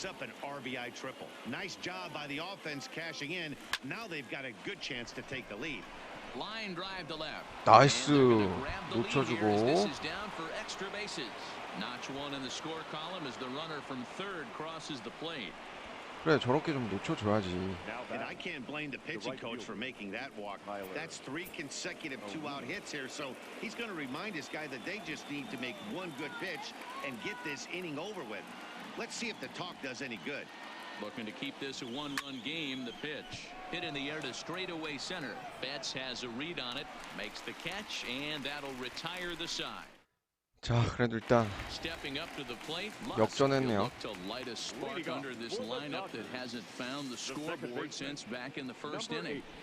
나이스. 놓쳐주고. 그래, 저렇게 좀 놓쳐줘야지. And I can't blame the pitching coach for making that walk. That's 3 consecutive 2-out hits here, so he's going to remind his guy that they just need to make one good pitch and get this inning over with. Let's see if the talk does any good. Looking to keep this a 1-run game. The pitch hit in the air to straightaway center. Betts has a read on it, makes the catch, and that'll retire the side. 자, 그래도 일단 역전했네요.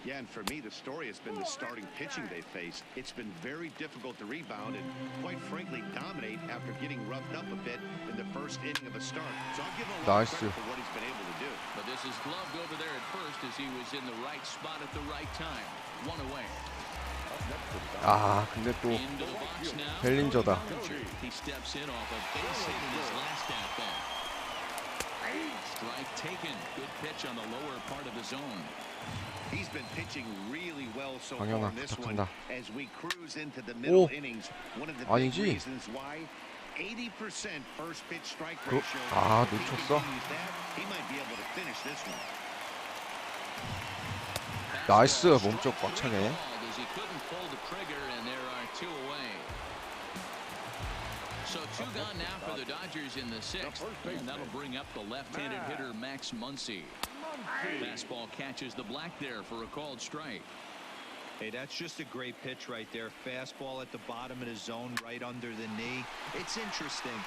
Yeah, and for me, the story has been the starting pitching they face. It's been very difficult to rebound and, quite frankly, dominate after getting roughed up a bit in the first inning of a start. So I'll give him a lot of credit for what he's been able to do. But this is gloved over there at first as he was in the right spot at the right time. One away. 근데 또 벨린저다. He steps in off a base hit in his last at bat. Strike taken. Good pitch on the lower part of the zone. He's been pitching really well so far in this one. As we cruise into the middle innings, one of the big reasons why 80% first pitch strike ratio. 놓쳤어. He might be able to finish this one. 나이스. 몸쪽 꽉 차게. He couldn't pull the trigger, and there are 2 away. So 2 gone now for the Dodgers in the 6th, and that'll bring up the left-handed hitter Max Muncy. Fastball catches the black there for a called strike. Hey, that's just a great pitch right there. Fastball at the bottom of the zone, right under the knee. It's interesting.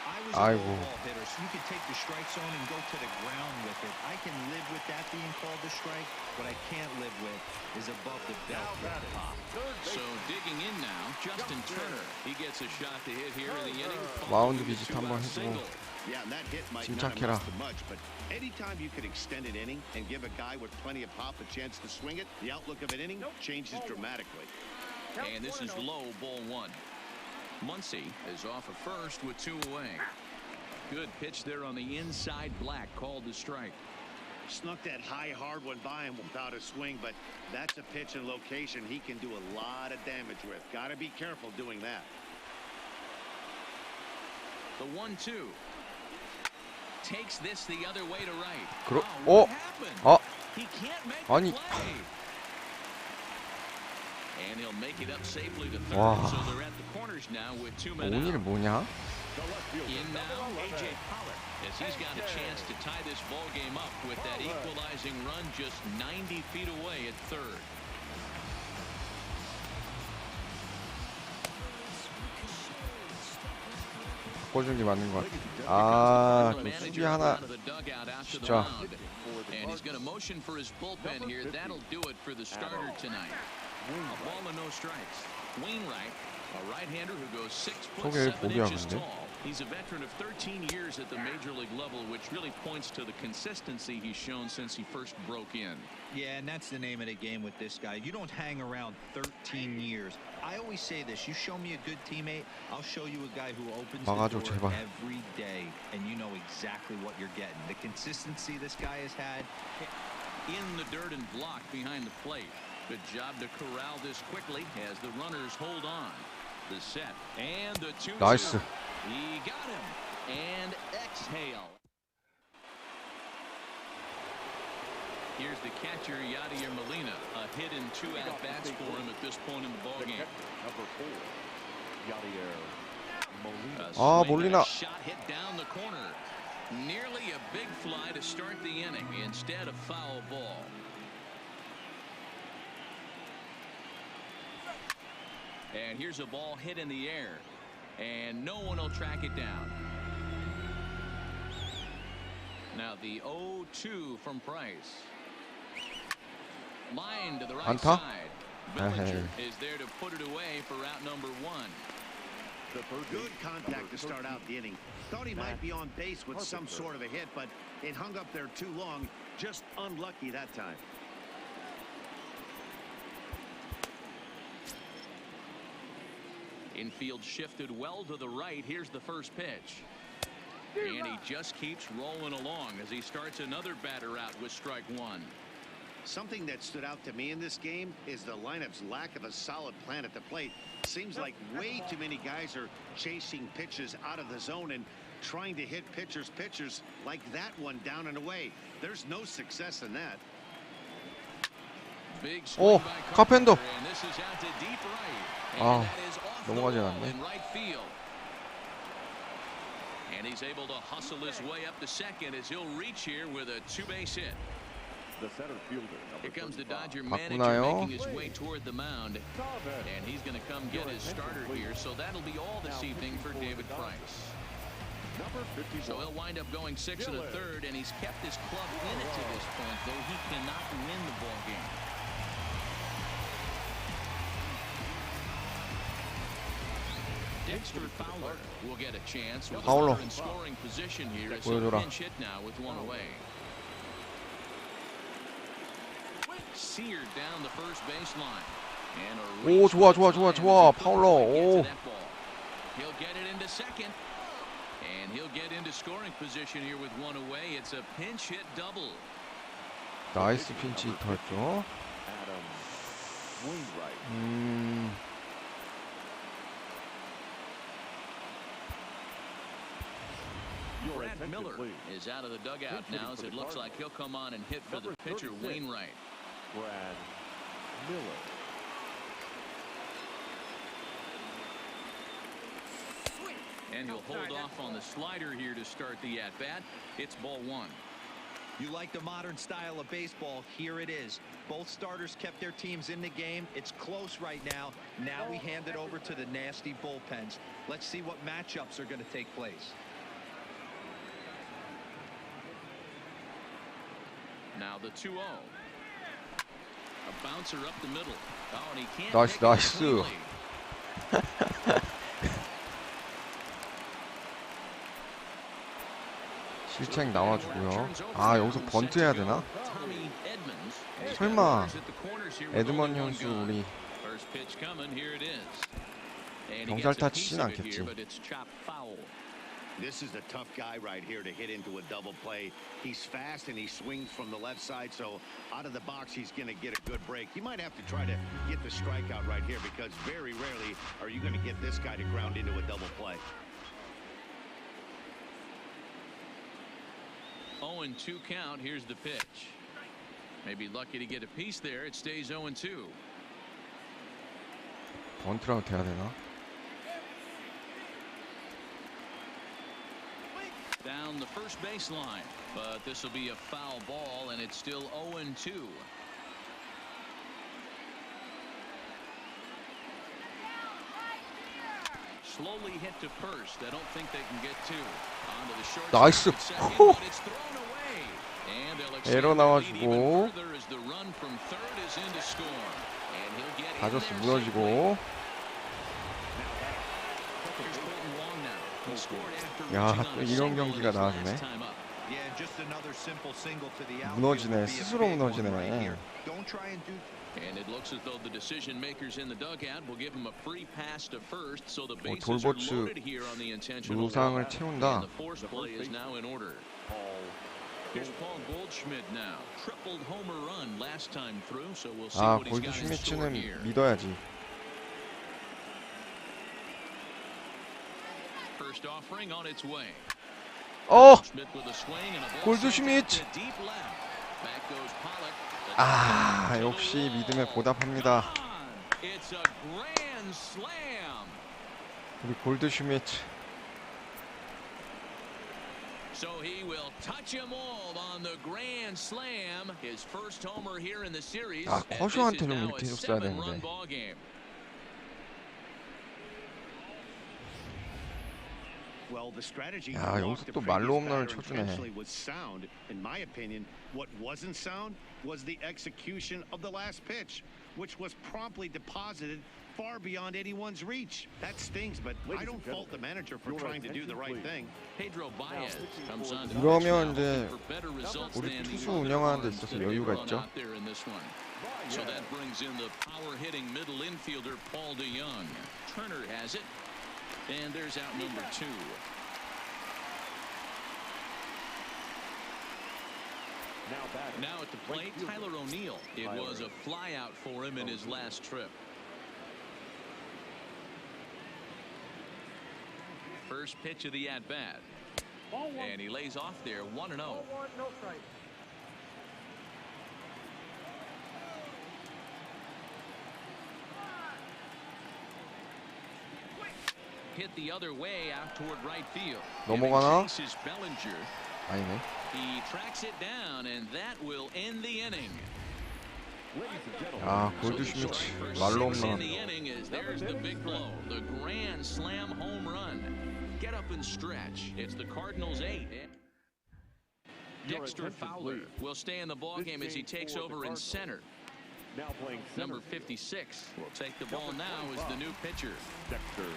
I was a ball hitter, so you can take the strike zone and go to the ground with it. I can live with that being called a strike. What I can't live with is above the belt pop. So digging in now, Justin Turner. He gets a shot to hit here in the inning. 마운드 비짓 한번 해주고. Yeah, and that hit might not amount to much, but anytime you can extend an inning and give a guy with plenty of pop a chance to swing it, the outlook of an inning changes dramatically. And this is low, ball 1. Muncy is off at first with 2 away. Good pitch there on the inside. Black called the strike. Snuck that high hard one by him without a swing, but that's a pitch and location he can do a lot of damage with. Got to be careful doing that. The 1-2 takes this the other way to right. what happened? He can't make the play. And he'll make it up safely to third. So they're at the corners now with 2 men out. 오늘 뭐냐? In now, A.J. Pollard, as he's got a chance to tie this ball game up with that equalizing run just 90 feet away at third. 바꿔준 게 맞는 것 같아. 또 수비 하나 진짜. And he's going to motion for his bullpen here. That'll do it for the starter tonight. A ball and no strikes. Wainwright, a right-hander who goes 6'7" tall. He's a veteran of 13 years at the major league level, which really points to the consistency he's shown since he first broke in. Yeah, and that's the name of the game with this guy. You don't hang around 13 years. I always say this, you show me a good teammate, I'll show you a guy who opens the door every day, and you know exactly what you're getting. The consistency this guy has had. In the dirt and blocked behind the plate. Good job to corral this quickly as the runners hold on. The set and the 2-2. Nice. He got him and exhale. Here's the catcher Yadier Molina. A hit in 2 at-bats for him at this point in the ballgame. Number 4, Yadier Molina. Molina. Shot hit down the corner. Nearly a big fly to start the inning. Instead, a foul ball. And here's a ball hit in the air. And no one will track it down. Now the 0-2 from Price. Line to the right side. Bellinger is there to put it away for out number 1. The third Good base, contact to number start out 13. the inning. Thought he might be on base with some sort of a hit, but it hung up there too long. Just unlucky that time. Infield shifted well to the right. Here's the first pitch. And he just keeps rolling along as he starts another batter out with strike one. Something that stood out to me in this game is the lineup's lack of a solid plan at the plate. Seems like way too many guys are chasing pitches out of the zone and trying to hit pitchers like that one down and away. There's no success in that. Big 오, swing by 카펜더. Carpenter, and this is out to deep right. 아, And that is off the 넘어가지 wall 않네. in right field. And he's able to hustle his way up to second as he'll reach here with a two-base hit. The center fielder, Here number comes the 35. Dodger manager 바꾸나요? making his way toward the mound. And he's going to come get his starter here. So that'll be all this evening for David Price. Number 51. So he'll wind up going 6 1/3, and he's kept his club in it to this point, though he cannot win the ball game. Dexter Fowler will get a chance with a 파울로. runner in scoring position here as he'll 보여줘라. pinch hit now with one away. Seared down the first baseline. And a 오, reach 좋아, for 좋아, the 좋아, slam 좋아. as he 파울로. quickly gets 오. to that ball. He'll get it into second. And he'll get into scoring position here with one away. It's a pinch hit double. 나이스 핀치 히터였죠. Adam Wainwright. Your Brad attention, Miller please. is out of the dugout Pitching now as for it the looks like he'll come on and hit for the Number pitcher 36. Wainwright. Brad Miller. And he'll hold off on the slider here to start the at-bat. It's ball one. You like the modern style of baseball. Here it is. Both starters kept their teams in the game. It's close right now. Now we hand it over to the nasty bullpens. Let's see what matchups are going to take place. Now the 2-0. A bouncer up the middle. Oh, and he can't 나이스, make it 나이스. cleanly. 실책 나와주고요. 아, 여기서 번트 해야 되나? Tommy Edmonds. 설마 에드먼 에드먼 현수 우리 First pitch coming. Here it is. And he 병살 gets a piece 타치진 of it 않겠지. here, but it's chopped foul. This is a tough guy right here to hit into a double play. He's fast and he swings from the left side, so out of the box he's going to get a good break. He might have to try to get the strikeout right here because very rarely are you going to get this guy to ground into a double play. 0-2 count. Here's the pitch. Maybe lucky to get a piece there. It stays 0-2. 번트라고 돼야 되나? Down the first baseline, but this will be a foul ball, and it's still 0-2. Slowly hit to first. I don't think they can get two. Onto the short 나이스. second, 호. but it's thrown away. And they'll 에러 extend the lead 나와주고. even further as the run from third is in to score. And he'll get in 다저스 there 무너지고. Here's Colton Wong now. He scored after 야, reaching on 또 a 이런 single in 경기가 his last 나왔네. time up. Yeah, just another simple single to the outfield 무너지네. would be a 스스로 big one 무너지네. right here. Don't try and do And it looks as though the decision makers in the dugout will give him a free pass to first, so the bases are 돌보츠 loaded here on the intentional 무상을 run. 채운다. And the force play is now in order. Here's Paul Goldschmidt now. Tripled homer run last time through, so we'll see 아, what he's 골드 got in store 슈미츠는 here. 믿어야지. First offering on its way. 어! Schmidt with a swing and a ball 골드 sent 슈미츠. to deep left. Back goes Pollock. 아, 역시 믿음에 보답합니다. It's a grand slam. 우리 골드 슈미츠. So he will touch him all on the grand slam. His first homer here in the series. 아, And 커쇼한테 this is 좀 now 이렇게 a 해줬어야 7-run 되는데. ball game. Well, the strategy 야, to 여기서 walk the 또 말로 previous 홈런을 batter 쳐주네. intentionally was sound. In my opinion, what wasn't sound was the execution of the last pitch, which was promptly deposited far beyond anyone's reach. That stings, but I don't fault the manager for trying to do the right thing. Pedro Baez comes on to 이러면 pitch now, 이제 looking for better results 우리 than 투수 the other 운영하는 데 ones 있어서 that have 여유가 gone 있죠. out there in this one. So that brings in the power-hitting middle infielder Paul DeYoung. Turner has it, and there's out number 2. Now at the plate, Tyler O'Neill. It was a flyout for him in his last trip. First pitch of the at-bat. And he lays off there, 1-0. Hit the other way out toward right field. 넘어가나? Giving chase is Bellinger. 아니네. He tracks it down, and that will end the inning. 아, So 골드 the strike 슈미치 for 말로 6 in 홈런. the inning is there's the big blow, the grand slam home run. Get up and stretch. It's the Cardinals 8. Dexter Fowler will stay in the ballgame as he takes over in center. Now playing Number 56 will take the ball now as the new pitcher. Dexter.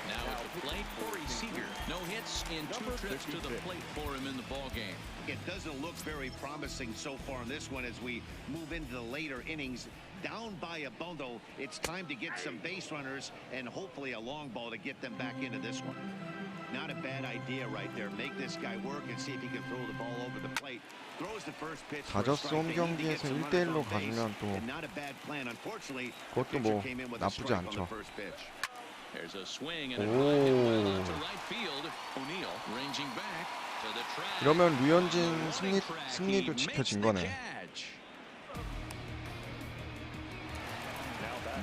Now at the plate, Corey Seager. No hits in 2 trips to the plate for him in the ballgame. It doesn't look very promising so far in this one as we move into the later innings. Down by a bundle, it's time to get some base runners and hopefully a long ball to get them back into this one. Not a bad idea right there. Make this guy work and see if he can throw the ball over the plate. Throws the first pitch for a 다저스 strike. 홈 They need to get 경기에서 some 1대1로 runners on base, 가면 또 and not a bad plan. Unfortunately, the 그것도 pitcher 뭐 came in with a 나쁘지 strike on the 않죠. first pitch. There's a swing and a drive hit well 오. out to right field. O'Neill ranging back to the track. 이러면 류현진 Running track. 승리도 He 지켜진 makes the 거네. catch.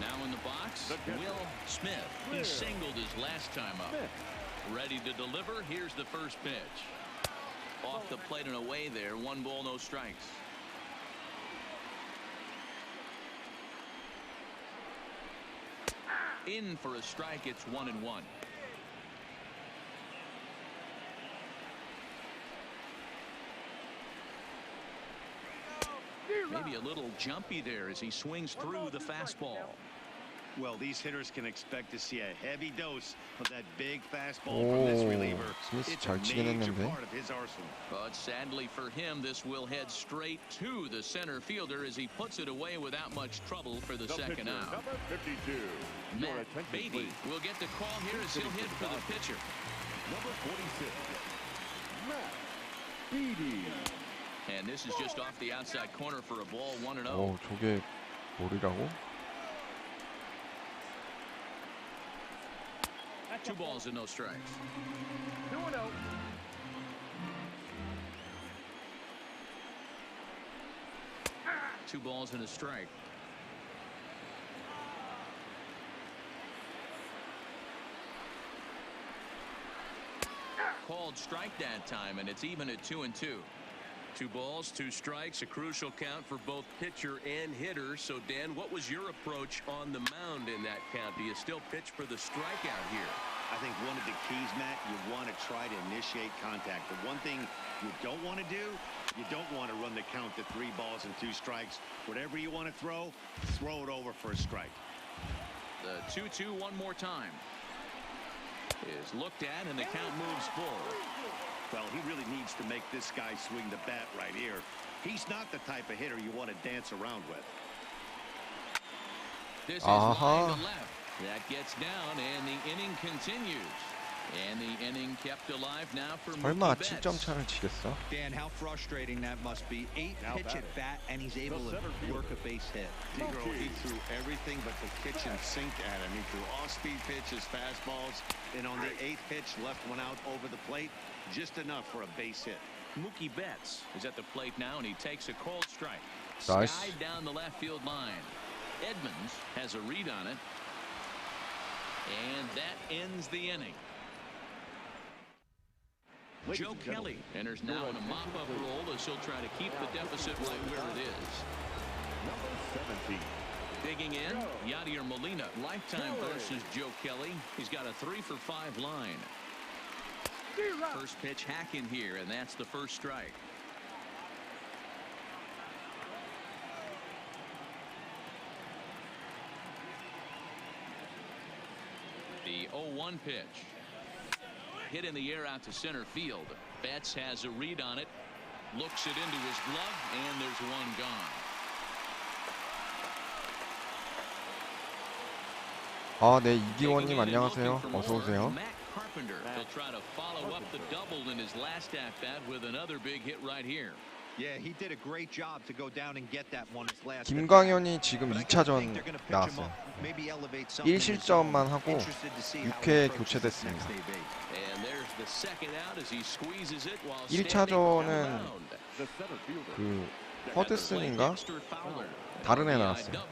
Now in the box, Will Smith. He singled his last time up. Ready to deliver. Here's the first pitch. Off the plate and away there. 1 ball, no strikes. In for a strike. It's 1-1. Maybe a little jumpy there as he swings through the fastball. Well, these hitters can expect to see a heavy dose of that big fastball from this 오, reliever. 스미스 It's a 잘 치긴 major 했는데. part of his arsenal. But sadly for him, this will head straight to the center fielder as he puts it away without much trouble for the second out. Number 52. Your Matt attention, Beatty please. will get the call here as he'll hit for the pitcher. Number 46. Matt Beatty. And this is just off the outside corner for a ball, 1-0. 오, 저게 볼이라고? 2 balls and no strikes. 2-0. 2 balls and a strike. Called strike that time, and it's even at 2-2. 2 balls, 2 strikes, a crucial count for both pitcher and hitter. So, Dan, what was your approach on the mound in that count? Do you still pitch for the strikeout here? I think one of the keys, Matt, you want to try to initiate contact. The one thing you don't want to do, you don't want to run the count to 3 balls and 2 strikes. Whatever you want to throw it over for a strike. The 2-2 one more time is looked at, and the count moves forward. Well, he really needs to make this guy swing the bat right here. He's not the type of hitter you want to dance around with. This is 아하. line to left. That gets down, and the inning continues. And the inning kept alive now for 설마 Mookie 7점 Betts. 차를 치겠어? Dan, how frustrating that must be. 8 pitch at bat, and he's able to work a base hit. Negro, he threw everything but the kitchen sink at him. He threw off-speed pitches, fastballs, and on the 8th pitch, left one out over the plate, just enough for a base hit. Mookie Betts is at the plate now, and he takes a cold strike. Nice. Skied down the left field line. Edmonds has a read on it. And that ends the inning. Joe Kelly enters now in a mop-up role as he'll try to keep the deficit right where it is. Number 17. Digging in, Yadier Molina, lifetime versus Joe Kelly. He's got a 3-for-5 line. First pitch hack in here, and that's the first strike. 0-1 pitch. Hit in the air out to center field. Betts has a read on it. Looks it into his glove, and there's one gone. 아, 네, 이기원님 안녕하세요. 어서 오세요. He'll try to follow up the double in his last at bat with another big hit right here. Yeah, he did a great job to go down and get that one his last. 김광현이 지금 2차전 나왔어요. 1실점만 하고 6회 교체됐습니다. 1차전은 그 허드슨인가? 다른 애 나왔어요.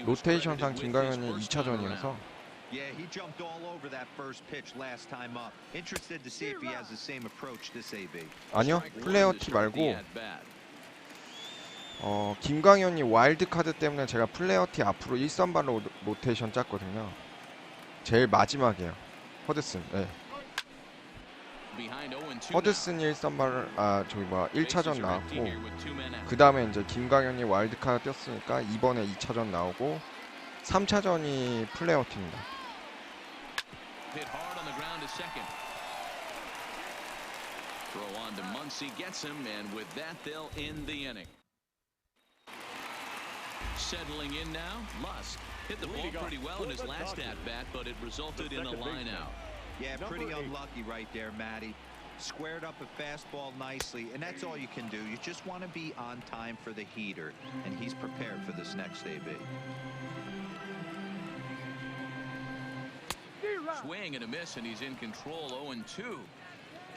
로테이션상 김광현이 2차전이어서. Yeah, he jumped all over that first pitch last time up. Interested to see if he has the same approach this AB. 아니요, 플레이어 티 말고 김광현이 와일드 카드 때문에 제가 플레이어 티 앞으로 1선발로 로테이션 짰거든요. 제일 마지막이에요. 허드슨. 네. 허드슨이 1선발 저기 1차전 나왔고 그 다음에 이제 김광현이 와일드 카드 떴으니까 이번에 2차전 나오고 3차전이 플레이어 티입니다. Hit hard on the ground to second. Throw on to Muncy, gets him, and with that, they'll end the inning. Settling in now, Lusk hit the ball pretty well in his last at-bat, but it resulted in a line out. Yeah, pretty unlucky right there, Matty. Squared up a fastball nicely, and that's all you can do. You just want to be on time for the heater, and he's prepared for this next AB. Swing and a miss, and he's in control. 0-2.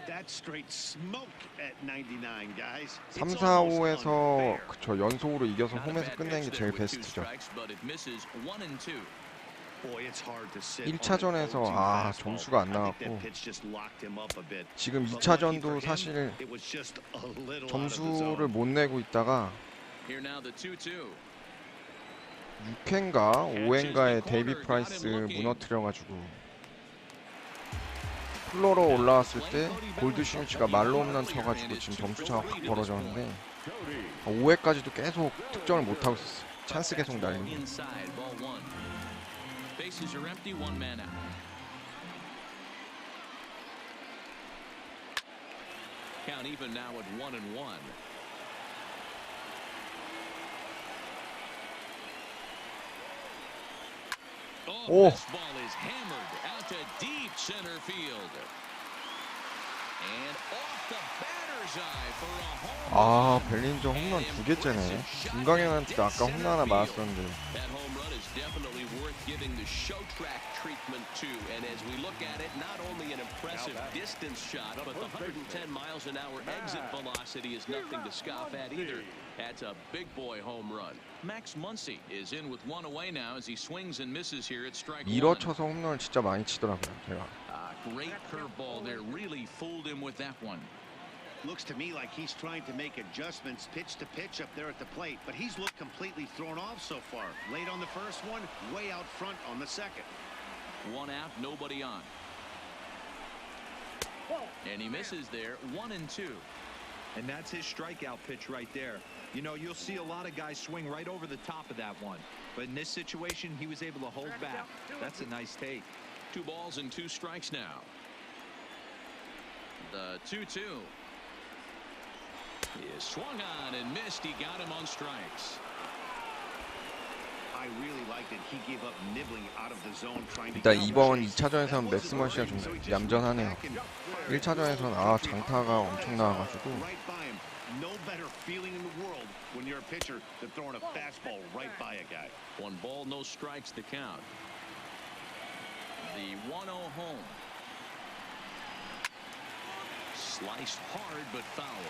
That's straight smoke at 99, guys. 3, 4, 5에서 저 연속으로 이겨서 홈에서 끝낸 게 제일 베스트죠. 1차전에서 점수가 안 나왔고 지금 2차전도 사실 점수를 못 내고 있다가 6회인가 5회인가에 데이비 프라이스 무너뜨려가지고 플로로 올라왔을 때 골드슈미츠가 말로 홈런 쳐가지고 지금 점수차가 확 벌어졌는데 5회까지도 계속 득점을 못하고 있었어요. 찬스 계속 날리고. 오! 아, 벨린저 홈런 2개째네. 김광현한테도 아까 홈런 하나 맞았었는데. That's a big boy home run. Max Muncy is in with one away now as he swings and misses here at strike one. 밀어쳐서 홈런을 진짜 많이 치더라고요, 제가. Great curveball there, really fooled him with that one. Looks to me like he's trying to make adjustments pitch to pitch up there at the plate, but he's looked completely thrown off so far. Late on the first one, way out front on the second. One out, nobody on. And he misses there, 1-2. And that's his strikeout pitch right there. You know, you'll see a lot of guys swing right over the top of that one. But in this situation, he was able to hold back. That's a nice take. 2 balls and 2 strikes now. The 2-2. He is swung on and missed. He got him on strikes. I really liked it. He gave up nibbling out of the zone trying to 일단 이번 2차전에서는 맥스먼 씨가 좀 얌전하네요. 1차전에서는 장타가 엄청 나와가지고 no better feeling in the world when you're a pitcher than throwing a fastball right by a guy. 1 ball, no strikes to count. The 1-0 home. Sliced hard but foul.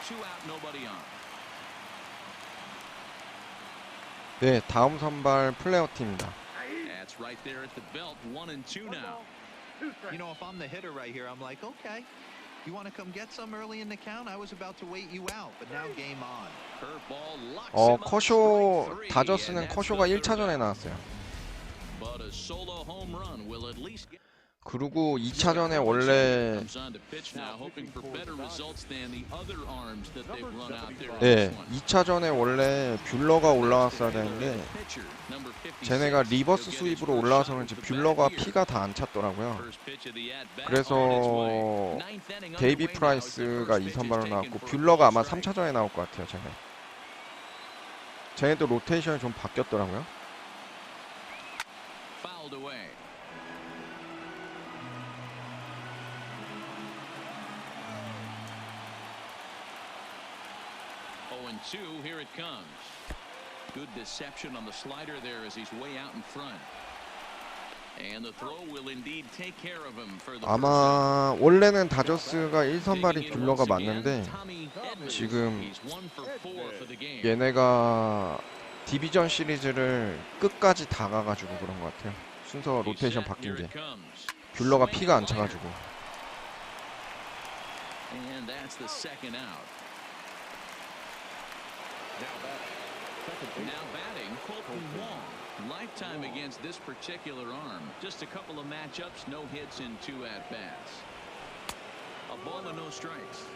2 out, nobody on. 네, 다음 선발 플레이어 팀입니다. That's right there at the belt. 1-2 now. You know, if I'm the hitter right here, I'm like, okay. You want to come get some early in the count? I was about to wait you out, but now game on. Curveball locks him up. 커쇼 다저스는 커쇼가 1차전에 나왔어요. But a solo home run will at least get... 그리고 2차전에 원래 Comes on to pitch now, hoping for better results than the other arms that they've run out there in 네, this one. 2차전에 원래 뷰러가 올라왔어야 되는데 Pitcher, number 56. 쟤네가 리버스 He'll get his 수입으로 first 올라와서 shot 그런지 with the bat 뷰러가 here. 피가 다 안 찼더라고요. First pitch of the at-bat 그래서 on its way. Ninth inning 데이비 underway now as the 프라이스가 first pitch is 2선발로 taken 나왔고 for a 뷰러가 ball 아마 strike. 3차전에 나올 것 같아요. 쟤네도 로테이션이 좀 바뀌었더라고요. Fouled away. And 2, here it comes. Good deception on the slider there as he's way out in front. And the throw will indeed take care of him for the 아마 원래는 다저스가 1선발이 뷰러가 맞는데 지금 얘네가 디비전 시리즈를 끝까지 다 가가지고 그런 것 같아요. 순서 로테이션 바뀐 게 뷰러가 피가 안 차가지고. And that's the second out. Now batting, Colton Wong. Lifetime against this particular arm. Just a couple of matchups, no hits in 2 at-bats. A ball and no strikes.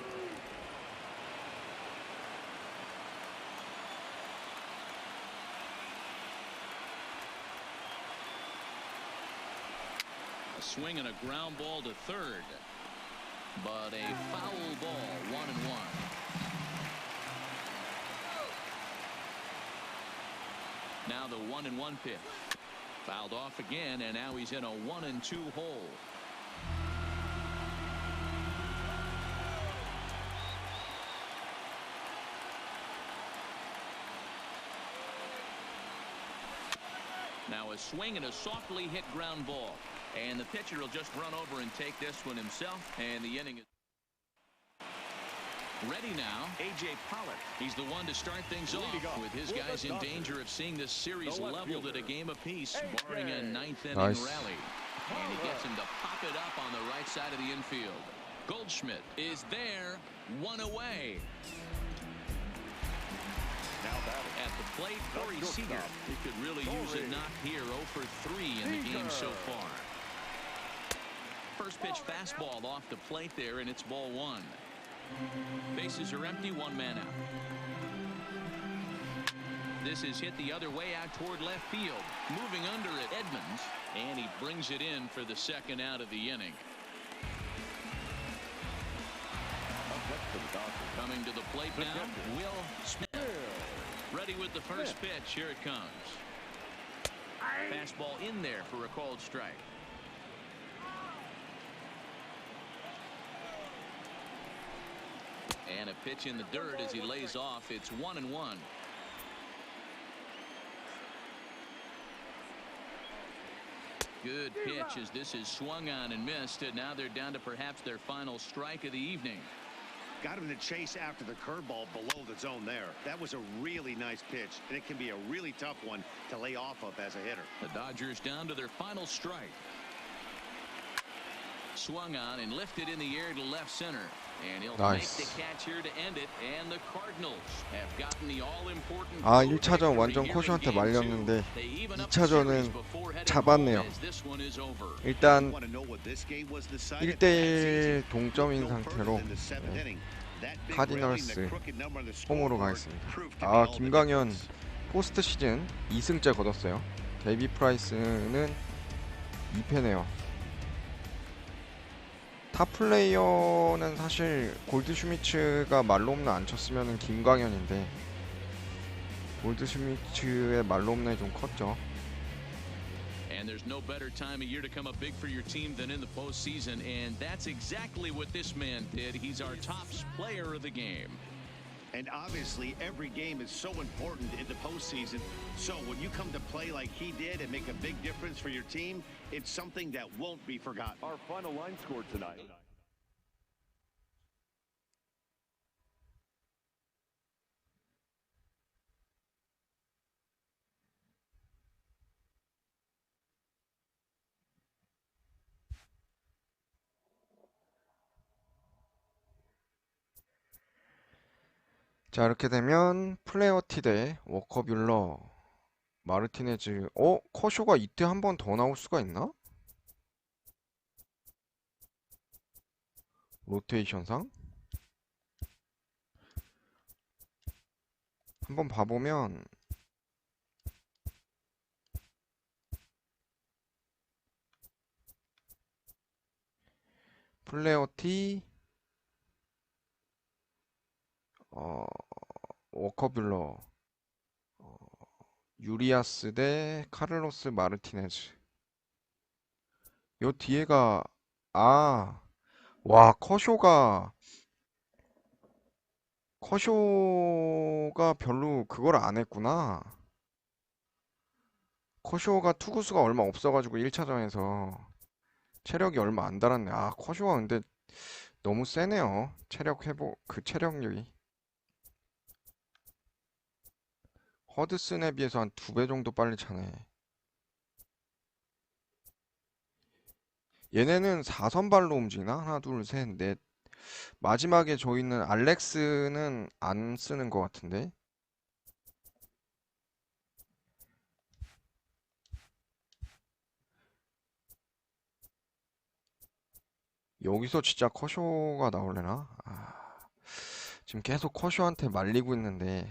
A swing and a ground ball to third. But a foul ball, 1-1. Now the 1-1 pitch. Fouled off again, and now he's in a 1-2 hole. Now a swing and a softly hit ground ball. And the pitcher will just run over and take this one himself, and the inning is ready now. A.J. Pollock. He's the one to start things off with his guys in danger of seeing this series leveled at a game apiece, barring a 9th inning rally. And he gets him to pop it up on the right side of the infield. Goldschmidt is there, 1 away. At the plate, Corey Seager. He could really use a knock here. 0 for 3 in the game so far. First pitch fastball off the plate there, and it's ball 1. Bases are empty, 1 man out. This is hit the other way out toward left field. Moving under it, Edmonds, and he brings it in for the second out of the inning. Coming to the plate now, Will Smith. Ready with the first pitch. Here it comes. Fastball in there for a called strike. And a pitch in the dirt as he lays off. It's 1-1. Good pitch as this is swung on and missed, and now they're down to perhaps their final strike of the evening. Got him to chase after the curveball below the zone there. That was a really nice pitch, and it can be a really tough one to lay off of as a hitter. The Dodgers down to their final strike. Swung on and lifted in the air to left center. And he'll make the catch here to end it. And the Cardinals have gotten the all-important. 아, 1차전 완전 코쇼한테 말렸는데 2차전은 잡았네요. 일단 1대1 동점인 상태로 카디널스 홈으로 가겠습니다. 아, 김광현 포스트시즌 2승째 거뒀어요. 데이비 프라이스는 2패네요. 탑 플레이어는 사실 골드슈미츠가 말로홈런 안 쳤으면 김광현인데 골드슈미츠의 말로홈런이 좀 컸죠. And there's no better time of year to come up big for your team than in the postseason, and that's exactly what this man did. He's our top player of the game. And obviously, every game is so important in the postseason. So when you come to play like he did and make a big difference for your team, it's something that won't be forgotten. Our final line score tonight. 자, 이렇게 되면 플레어티 대 워커뷸러 마르티네즈. 커쇼가 이때 한 번 더 나올 수가 있나? 로테이션상 한번 봐보면 플레어티, 워커뷸러, 유리아스 대 카를로스 마르티네즈. 요 뒤에가 와, 커쇼가 별로 그걸 안 했구나. 커쇼가 투구수가 얼마 없어가지고 1차전에서 체력이 얼마 안 달았네. 커쇼가 근데 너무 세네요. 체력 회복, 그 체력력이. 허드슨에 비해서 한 2배 정도 빨리 차네. 얘네는 4선발로 움직이나? 하나, 둘, 셋, 넷. 마지막에 저희는 알렉스는 안 쓰는 것 같은데. 여기서 진짜 커쇼가 나올래나? 지금 계속 커쇼한테 말리고 있는데.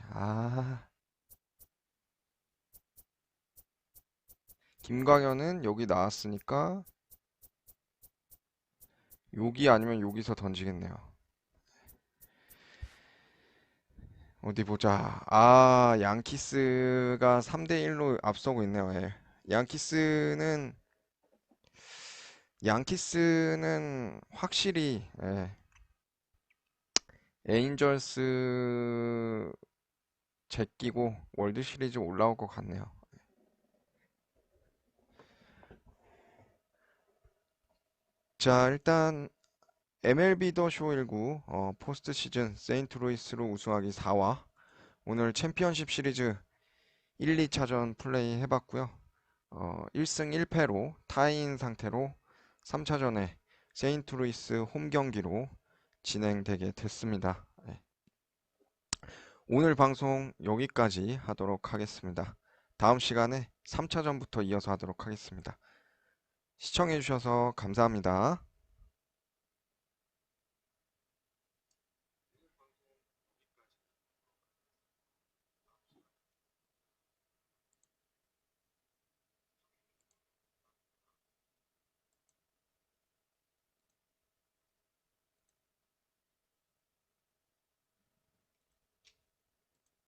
김광현은 여기 나왔으니까 여기 아니면 여기서 던지겠네요. 어디 보자. 양키스가 3대1로 앞서고 있네요. 예. 양키스는 확실히 에인절스 제끼고 월드 시리즈 올라올 것 같네요. 자, 일단 MLB 더 쇼 19 포스트 시즌 세인트루이스로 우승하기 4화 오늘 챔피언십 시리즈 1, 2차전 플레이 해봤고요. 1승 1패로 타이인 상태로 3차전에 세인트루이스 홈 경기로 진행되게 됐습니다. 오늘 방송 여기까지 하도록 하겠습니다. 다음 시간에 3차전부터 이어서 하도록 하겠습니다. 시청해주셔서 감사합니다.